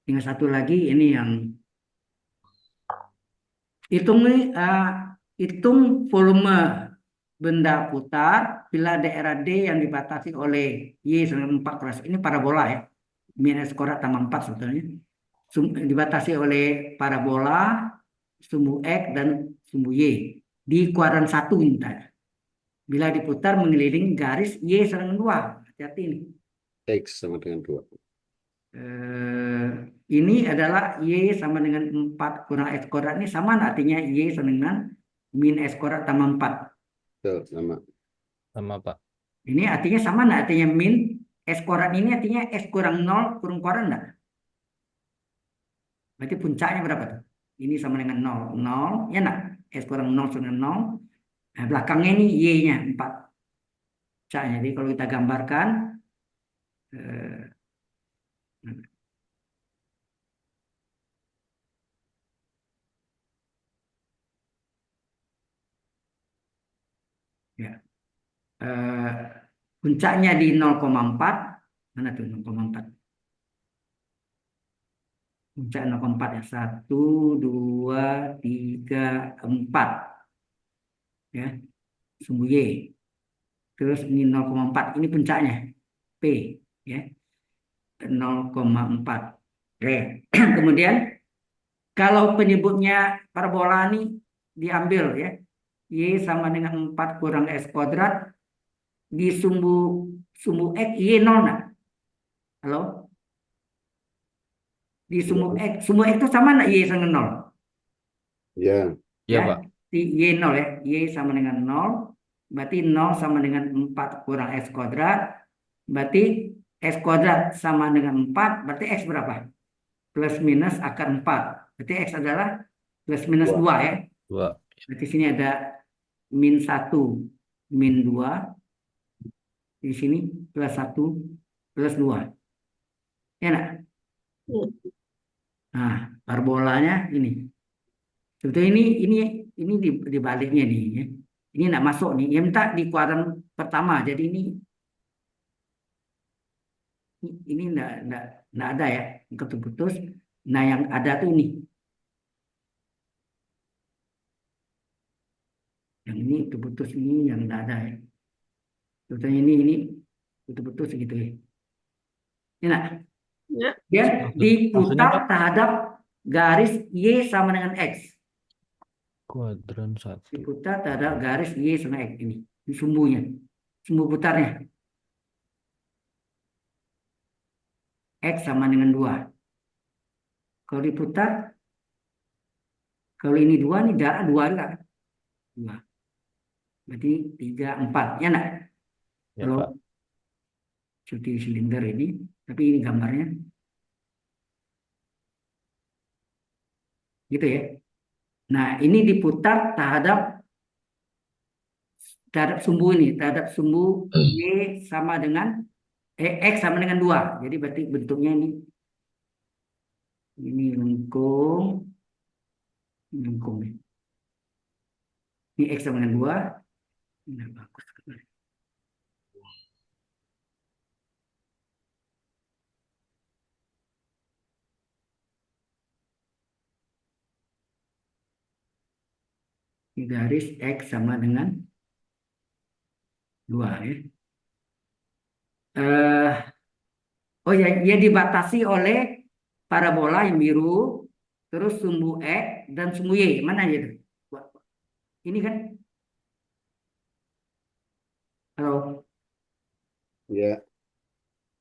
Tinggal satu lagi ini yang hitung nih, hitung volume benda putar bila daerah D yang dibatasi oleh Y sama 4 kuadrat. Ini parabola ya. Minus kuadrat tambah 4 sebetulnya. Dibatasi oleh parabola, sumbu X dan sumbu Y. Di kuadran 1 ini tadi. Bila diputar mengelilingi garis Y sama dengan 2. Hati-hati ini. X sama dengan 2. Ini adalah Y sama dengan 4 kurang X kuadrat. Ini sama artinya Y sama dengan min X kuadrat tambah 4. Betul, sama. Sama, Pak. Ini artinya sama enggak? Artinya min S kuadrat ini artinya S kurang 0 kurang kuadrat enggak? Berarti puncaknya berapa tuh? Ini sama dengan 0. 0, ya enggak? X kurang 0 sama dengan 0. Nah, belakangnya ini Y-nya 4. Jadi kalau kita gambarkan, eh, ya, puncaknya di 0,4. Mana tuh 0,4? Puncak 0,4 ya. 1, 2, 3, 4. Ya, sumbu Y. Terus ini 0,4. Ini puncaknya. P. Ya, 0,4. Oke. Kemudian kalau penyebutnya parabola ini diambil ya. Y sama dengan 4 kurang X kuadrat. Di sumbu X Y 0 enggak? Halo? Di sumbu X itu sama enggak Y sama 0? Ya, Ya, Ya, Pak. di Y 0 ya. Y sama dengan 0. Berarti 0 sama dengan 4 kurang X kuadrat. Berarti X kuadrat sama dengan 4. Berarti X berapa? Plus minus akar 4. Berarti X adalah plus minus 2 ya. 2. Berarti sini ada min 1, min 2. Di sini plus 1, plus 2. Ya enggak? Ya. Nah, parabolanya ini. Sebetulnya ini dibaliknya nih ya. Ini enggak masuk nih. Yang minta di kuadran pertama. Jadi ini enggak ada ya. Putus. Nah, yang ada tuh ini. Yang ini putus ini yang enggak ada ya. Sebetulnya ini putus gitu ya. Ini enggak? Ya. Dia Maksudnya, diputar Pak? terhadap garis Y sama dengan X. Kuadran 1. Diputar terhadap garis Y sama X ini. Ini sumbunya. Sumbu putarnya. X sama dengan 2. Kalau diputar, kalau ini 2, ini jarak 2 juga. 2. Berarti 3, 4. Ya enggak? Ya, Kalau Pak. cuti silinder ini, tapi ini gambarnya. Gitu ya. Nah, ini diputar terhadap sumbu ini, terhadap sumbu Y sama dengan X sama dengan 2. Jadi berarti bentuknya ini lengkung. Ini lengkung nih. Ini X sama dengan 2. Ini bagus sekali. Ini garis X sama dengan 2 ya. Oh ya, dia dibatasi oleh parabola yang biru, terus sumbu X dan sumbu Y. Mana aja tuh? Ini kan? Kalau ya,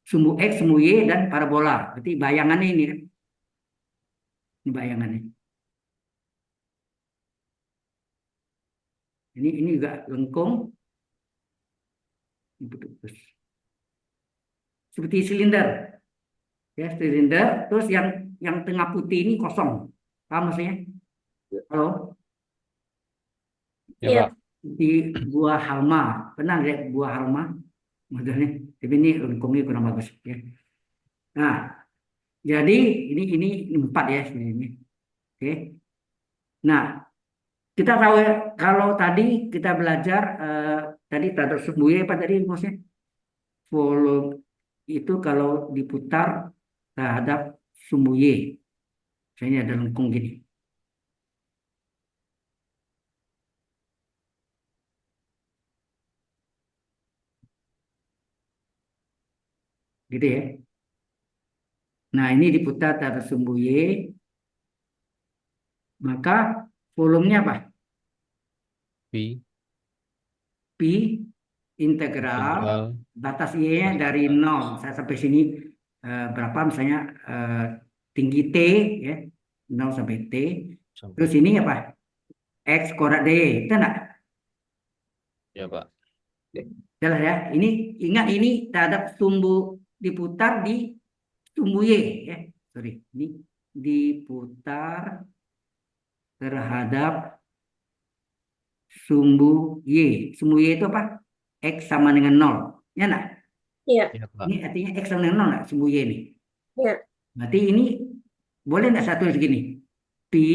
sumbu X, sumbu Y, dan parabola. Berarti bayangannya ini kan? Ini bayangannya. Ini juga lengkung. Ini putus. Seperti silinder. Ya, silinder. Terus yang tengah putih ini kosong. Paham maksudnya? Ya. Halo? Ya, Ya. Pak. Di buah halma. Pernah lihat buah halma? Modelnya. Tapi ini lengkungnya kurang bagus. Ya. Nah, jadi ini 4 ya ini. Oke. Nah, kita tahu ya, kalau tadi kita belajar tadi terhadap sumbu Y apa tadi maksudnya? Volume itu kalau diputar terhadap sumbu Y. Misalnya ada lengkung gini. Gitu ya. Nah, ini diputar terhadap sumbu Y. Maka volumenya apa? Pi. Pi integral Integral. batas Y-nya dari 0 saya sampai sini berapa misalnya tinggi T ya 0 sampai T. Terus ini apa? X kuadrat D. Itu enggak? Ya, Pak. Jelas ya. Ini ingat ini terhadap sumbu diputar di sumbu Y ya. Sorry. Ini diputar terhadap sumbu Y. Sumbu Y itu apa? X sama dengan 0. Ya enggak? Ya. Ya, Pak. Ini artinya X sama dengan 0 enggak? Sumbu Y ini. Ya. Berarti ini boleh enggak satu segini? Pi,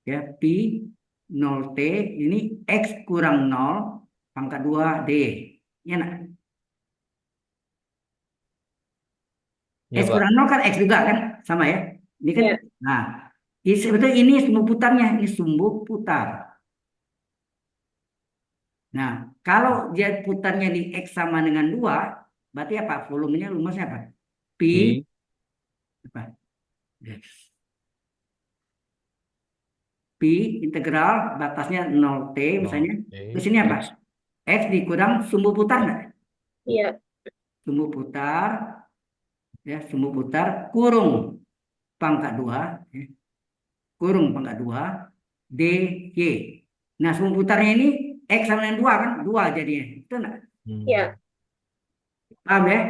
ya, Pi 0T ini X kurang 0 pangkat 2 D. Ya enggak? Ya, X Pak. kurang 0 kan X juga kan? Sama ya? Ini kan, Ya. nah, sebetulnya ini sumbu putarnya, ini sumbu putar. Nah, kalau dia putarnya di X sama dengan 2, berarti apa? Volumenya rumusnya apa? Pi, Pi. apa? Yes. Pi integral batasnya 0T misalnya. 0T Terus ini apa? X. X dikurang sumbu putar enggak? Ya. Sumbu putar, ya, sumbu putar kurung pangkat 2, ya, kurung pangkat 2 DY. Nah, sumbu putarnya ini X sama dengan 2 kan? 2 jadinya. Itu enggak? Ya. Paham ya?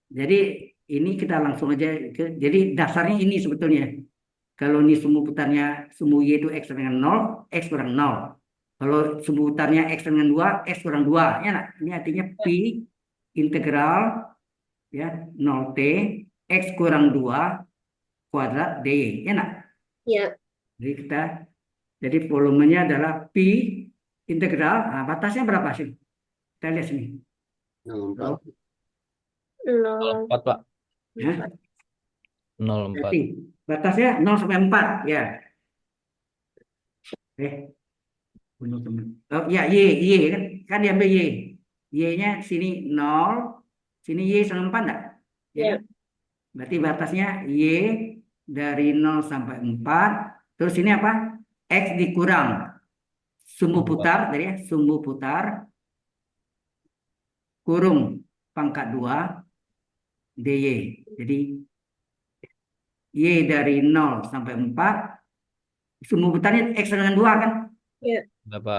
Jadi ini kita langsung aja jadi dasarnya ini sebetulnya. Kalau ini sumbu putarnya sumbu Y itu X dengan 0, X kurang 0. Kalau sumbu putarnya X dengan 2, X kurang 2. Ya enggak? Ini artinya Pi integral, ya, 0T X kurang 2 kuadrat DY. Ya enggak? Ya. Jadi volumenya adalah Pi integral. Nah, batasnya berapa sih? Kita lihat sini. 04. 0. 4, Pak. Ya. 04. Berarti batasnya 0 sampai 4 ya. Bunuh teman. Oh ya, Y kan diambil Y. Y-nya sini 0, sini Y sama 4 enggak? Ya. Ya. Berarti batasnya Y dari 0 sampai 4. Terus ini apa? X dikurang sumbu 4. putar tadi ya, sumbu putar kurung pangkat 2 DY. Jadi Y dari 0 sampai 4, sumbu putarnya X dengan 2 kan? Ya. Berapa?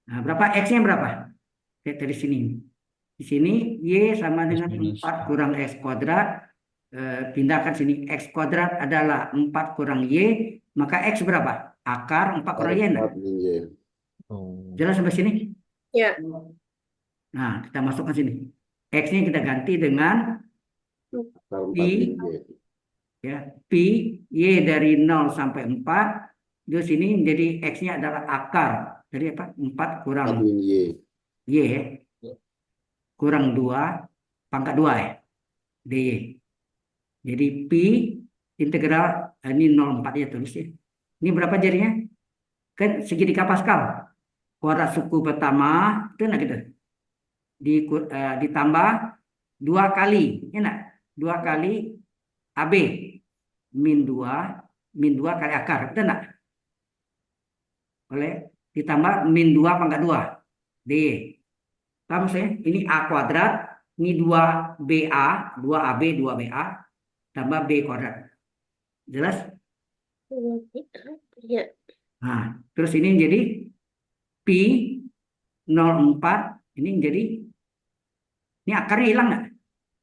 Nah, berapa X-nya berapa? Lihat dari sini. Di sini Y sama Plus dengan minus. 4 kurang X kuadrat. Pindahkan sini. X kuadrat adalah 4 kurang Y. Maka X berapa? Akar 4 kurang Y. Enggak? 4 min Y. Oh. Jelas sampai sini? Ya. Nah, kita masukkan sini. X-nya kita ganti dengan Akar 4 Pi, min Y. ya, Pi Y dari 0 sampai 4. Di sini jadi X-nya adalah akar. Jadi apa? 4 kurang 4 min Y. Y, ya. Kurang 2 pangkat 2 ya. DY. Jadi Pi integral, ini 0,4 ya tulis ya. Ini berapa jadinya? Kan segitiga Pascal. Kuadrat suku pertama itu enak gitu. Ditambah 2 kali, enak. 2 kali AB min 2 kali akar, itu enak. Boleh ditambah min 2 pangkat 2 DY. Paham maksudnya? Ini A kuadrat, ini 2BA, 2AB, 2BA, tambah B kuadrat. Jelas? Ya. Nah, terus ini jadi Pi 0,4, ini jadi, ini akarnya hilang nggak?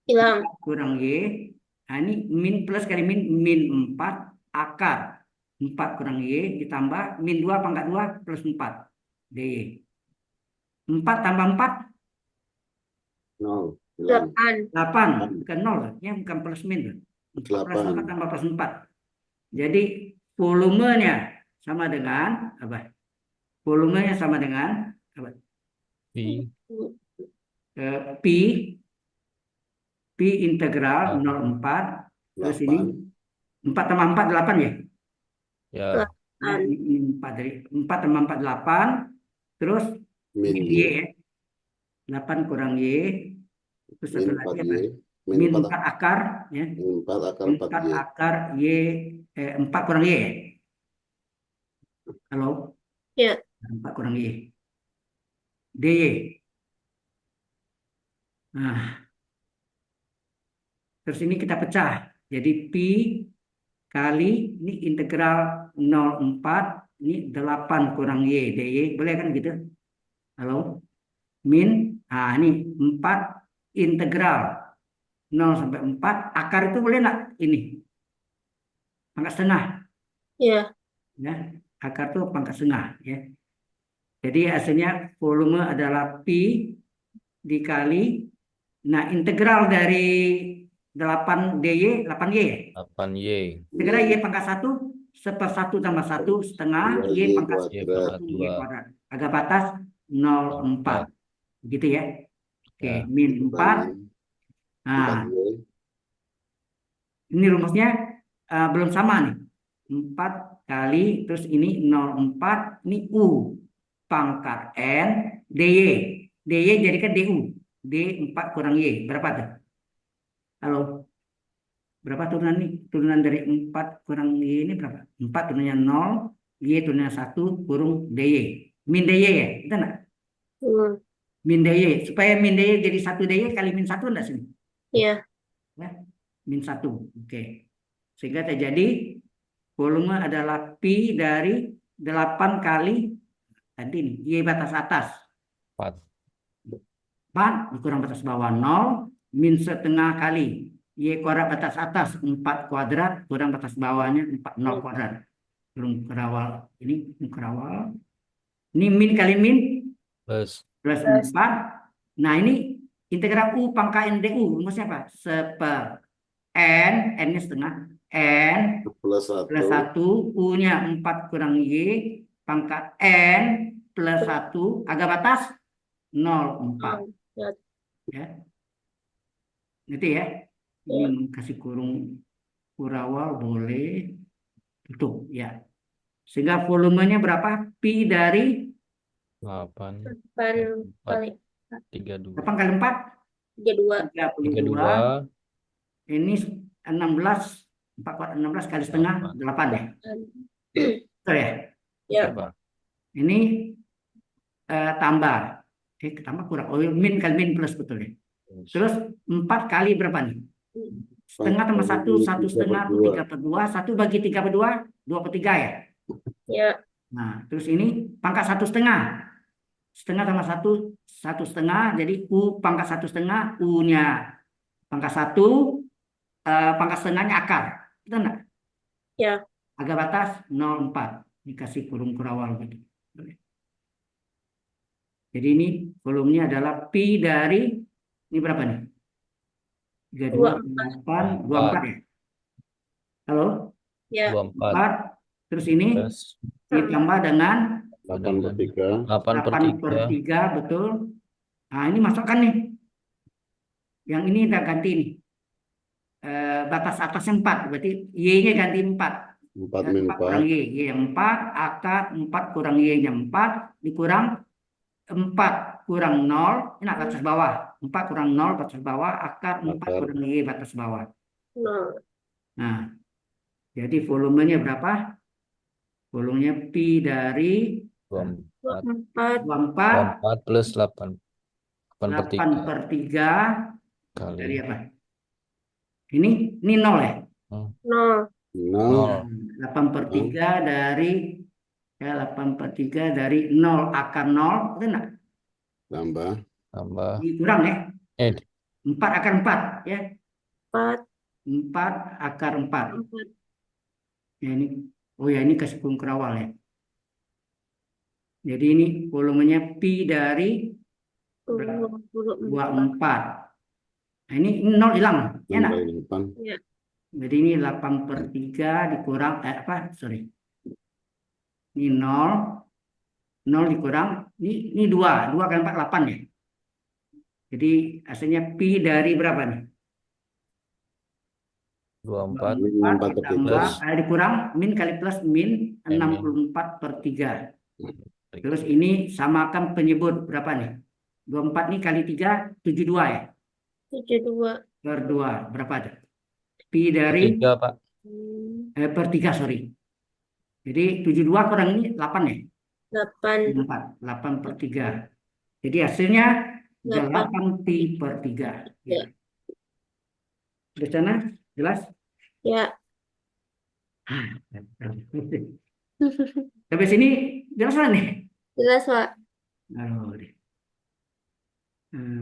Hilang. Kurang Y. Nah, ini min plus kali min 4 akar. 4 kurang Y ditambah min 2 pangkat 2 plus 4 DY. 4 tambah 4, 0. Hilang. 8. 8, bukan 0, ya, bukan plus min. 4 plus 4 8. tambah plus 4. Jadi volumenya sama dengan apa? Volumenya sama dengan apa? Pi. Pi Pi integral 0,4 terus ini 4 tambah 4 8 ya. Ya. Nah, ini 4 dari 4 tambah 4 8 terus Min min Y. Y ya. 8 kurang Y terus satu Min lagi 4 apa? Y. Min Min 4 4 akar ya. Min 4 akar 4 4 Y. akar Y 4 kurang Y ya. Halo? Ya. 4 kurang Y. DY. Nah, terus ini kita pecah. Jadi Pi kali ini integral 0,4 ini 8 kurang Y DY. Boleh kan gitu? Halo? Min, nah ini 4 integral 0 sampai 4 akar itu boleh nggak? Ini pangkat setengah. Ya. Ya, akar itu pangkat setengah ya. Jadi hasilnya volume adalah pi dikali, nah integral dari 8 dy 8y ya. 8Y. Integral y pangkat 1 sepersatu tambah 1 setengah 2Y y pangkat Y kuadrat. pangkat 1 y 2. kuadrat. Agak batas 0,4. 4. Gitu ya. Oke, Ya. min 4. Dibanding Nah, 4Y. ini rumusnya belum sama nih. 4 kali, terus ini 0,4, ini U pangkat N, DY. DY jadikan DU. D4 kurang Y. Berapa tuh? Halo, berapa turunan nih? Turunan dari 4 kurang Y ini berapa? 4 turunannya 0, Y turunannya 1 kurung DY. Min DY ya? Kita enggak? Hmm. Min DY. Supaya min DY jadi 1 DY kali min 1 enggak sini? Ya. Ya, min 1. Oke. Sehingga terjadi volume adalah pi dari 8 kali tadi nih, Y batas atas 4. 4 dikurang batas bawah 0 min setengah kali Y kuadrat batas atas 4 kuadrat kurang batas bawahnya 0 kuadrat. Kurung kerawal ini kerawal. Ini min kali min Plus. plus Plus. 4. Nah ini integral U pangkat N DU rumusnya apa? Seper N, N-nya setengah, N Plus plus 1. 1, U-nya 4 kurang Y, pangkat N plus 1, agak batas 0,4. Ya. Ya. Ngerti ya? Ini kasih kurung kurawal boleh. Tutup ya. Sehingga volumenya berapa? Pi dari 8. 8 kali 32. 8 kali 4, 32. 32. 32. Ini 16, 4 kuadrat 16 kali setengah, 8 ya. Betul ya? Ya. Coba. Ini tambah. Tambah kurang. Oh, min kali min plus betul ya. Terus 4 kali berapa nih? Setengah tambah 1, 1 setengah, 3 per 2. 1 bagi 3 per 2, 2 per 3 ya. Ya. Nah, terus ini pangkat 1 setengah. Setengah tambah 1, 1 setengah. Jadi U pangkat 1 setengah, U-nya pangkat 1, pangkat setengahnya akar. Betul enggak? Ya. Agak batas 0,4. Dikasih kurung kurawal gitu. Jadi ini volumenya adalah pi dari, ini berapa nih? 32, 8, 24 ya? Halo? Ya. 24. 4, terus ini Plus ditambah dengan 8 per 3. 8 per 8 per 3. 3, betul. Nah, ini masukkan nih. Yang ini kita ganti nih. Batas atasnya 4, berarti Y-nya ganti 4. 4 min 4 kurang 4. Y. Y yang 4, akar 4 kurang Y-nya 4, dikurang 4 kurang 0, ini batas bawah. 4 kurang 0 batas bawah, akar 4 Akar. kurang Y batas bawah. No. Nah, jadi volumenya berapa? Volumenya pi dari 24. 4. 24, 24 plus 8. 8 per 3 8 per 3 kali dari apa? Ini 0 ya? No. 0. 8 per 3 dari 8 per 3 dari 0 akar 0, itu enggak? Tambah. tambah Dikurang ya? 4 akar 4 ya? 4. 4 akar 4. Ya, ini, oh ya ini kasih kurung kerawal ya. Jadi ini volumenya pi dari 24. 24. Nah, ini 0 hilang, ya enggak? Tambah 8. Ya. Jadi ini 8 per 3 dikurang, sorry. Ini 0 dikurang, ini 2 kali 4, 8 ya. Jadi hasilnya pi dari berapa nih? 24 Min 4 per 3. Ditambah, dikurang, min kali plus min 64 per 3. Terus ini samakan penyebut berapa nih? 24 nih kali 3, 72 ya? 72. Per 2, berapa ada? Pi dari 3, Pak. per 3, sorry. Jadi 72 kurang ini 8 ya? 8. 8 per 3. Jadi hasilnya 8 8. pi per 3. Ya. Di sana jelas? Ya. Sampai sini jelas kan nih? Jelas, Pak. Lalu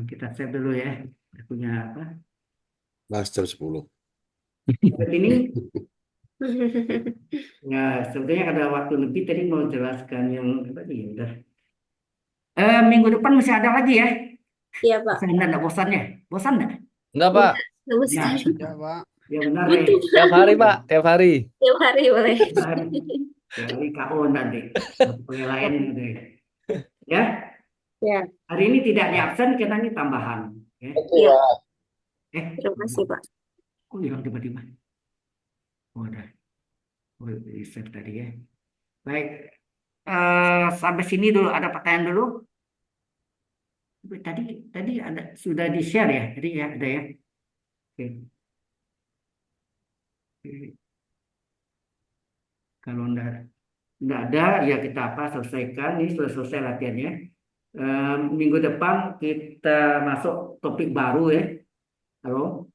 kita save dulu ya. Kita punya apa? Bahas jam 10. Sampai sini Ya, sebetulnya ada waktu lebih tadi mau jelaskan yang apa tadi ya udah. Minggu depan masih ada lagi ya. Iya, Pak. Bosan enggak bosan ya? Bosan enggak? Enggak, Pak. Enggak Ya, bosan. Ya, Pak. ya benar Butuh, Tiap hari, Pak. Tiap hari. tiap hari boleh. Kali KO nanti. Pakai lain nanti. Ya, Ya, hari ini tidak di absen karena ini tambahan. Ya. Itu iya. ya. Terima kasih, Pak. Kok hilang tiba-tiba? Oh, udah. Oh, reset tadi ya. Baik. Sampai sini dulu ada pertanyaan dulu. Tadi ada sudah di share ya. Jadi ya ada ya. Oke. Oke. Kalau enggak ada ya kita apa selesaikan. Ini sudah selesai latihannya. Minggu depan kita masuk topik baru ya. Halo.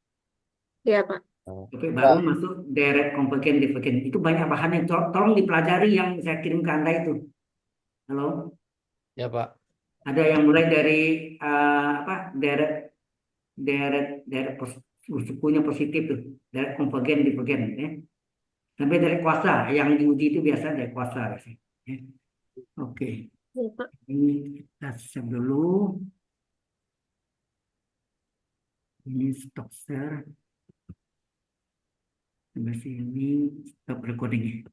Iya, Pak. Topik baru masuk direct convergent divergent. Itu banyak bahannya. Tolong dipelajari yang saya kirim ke Anda itu. Halo. Ya, Pak. Ada yang mulai dari apa direct sukunya positif tuh, direct convergent divergent ya. Sampai dari kuasa yang diuji itu biasa dari kuasa biasanya. Ya. Oke, Iya, Pak. ini kita save dulu. Ini stop share. Sampai sini stop recordingnya.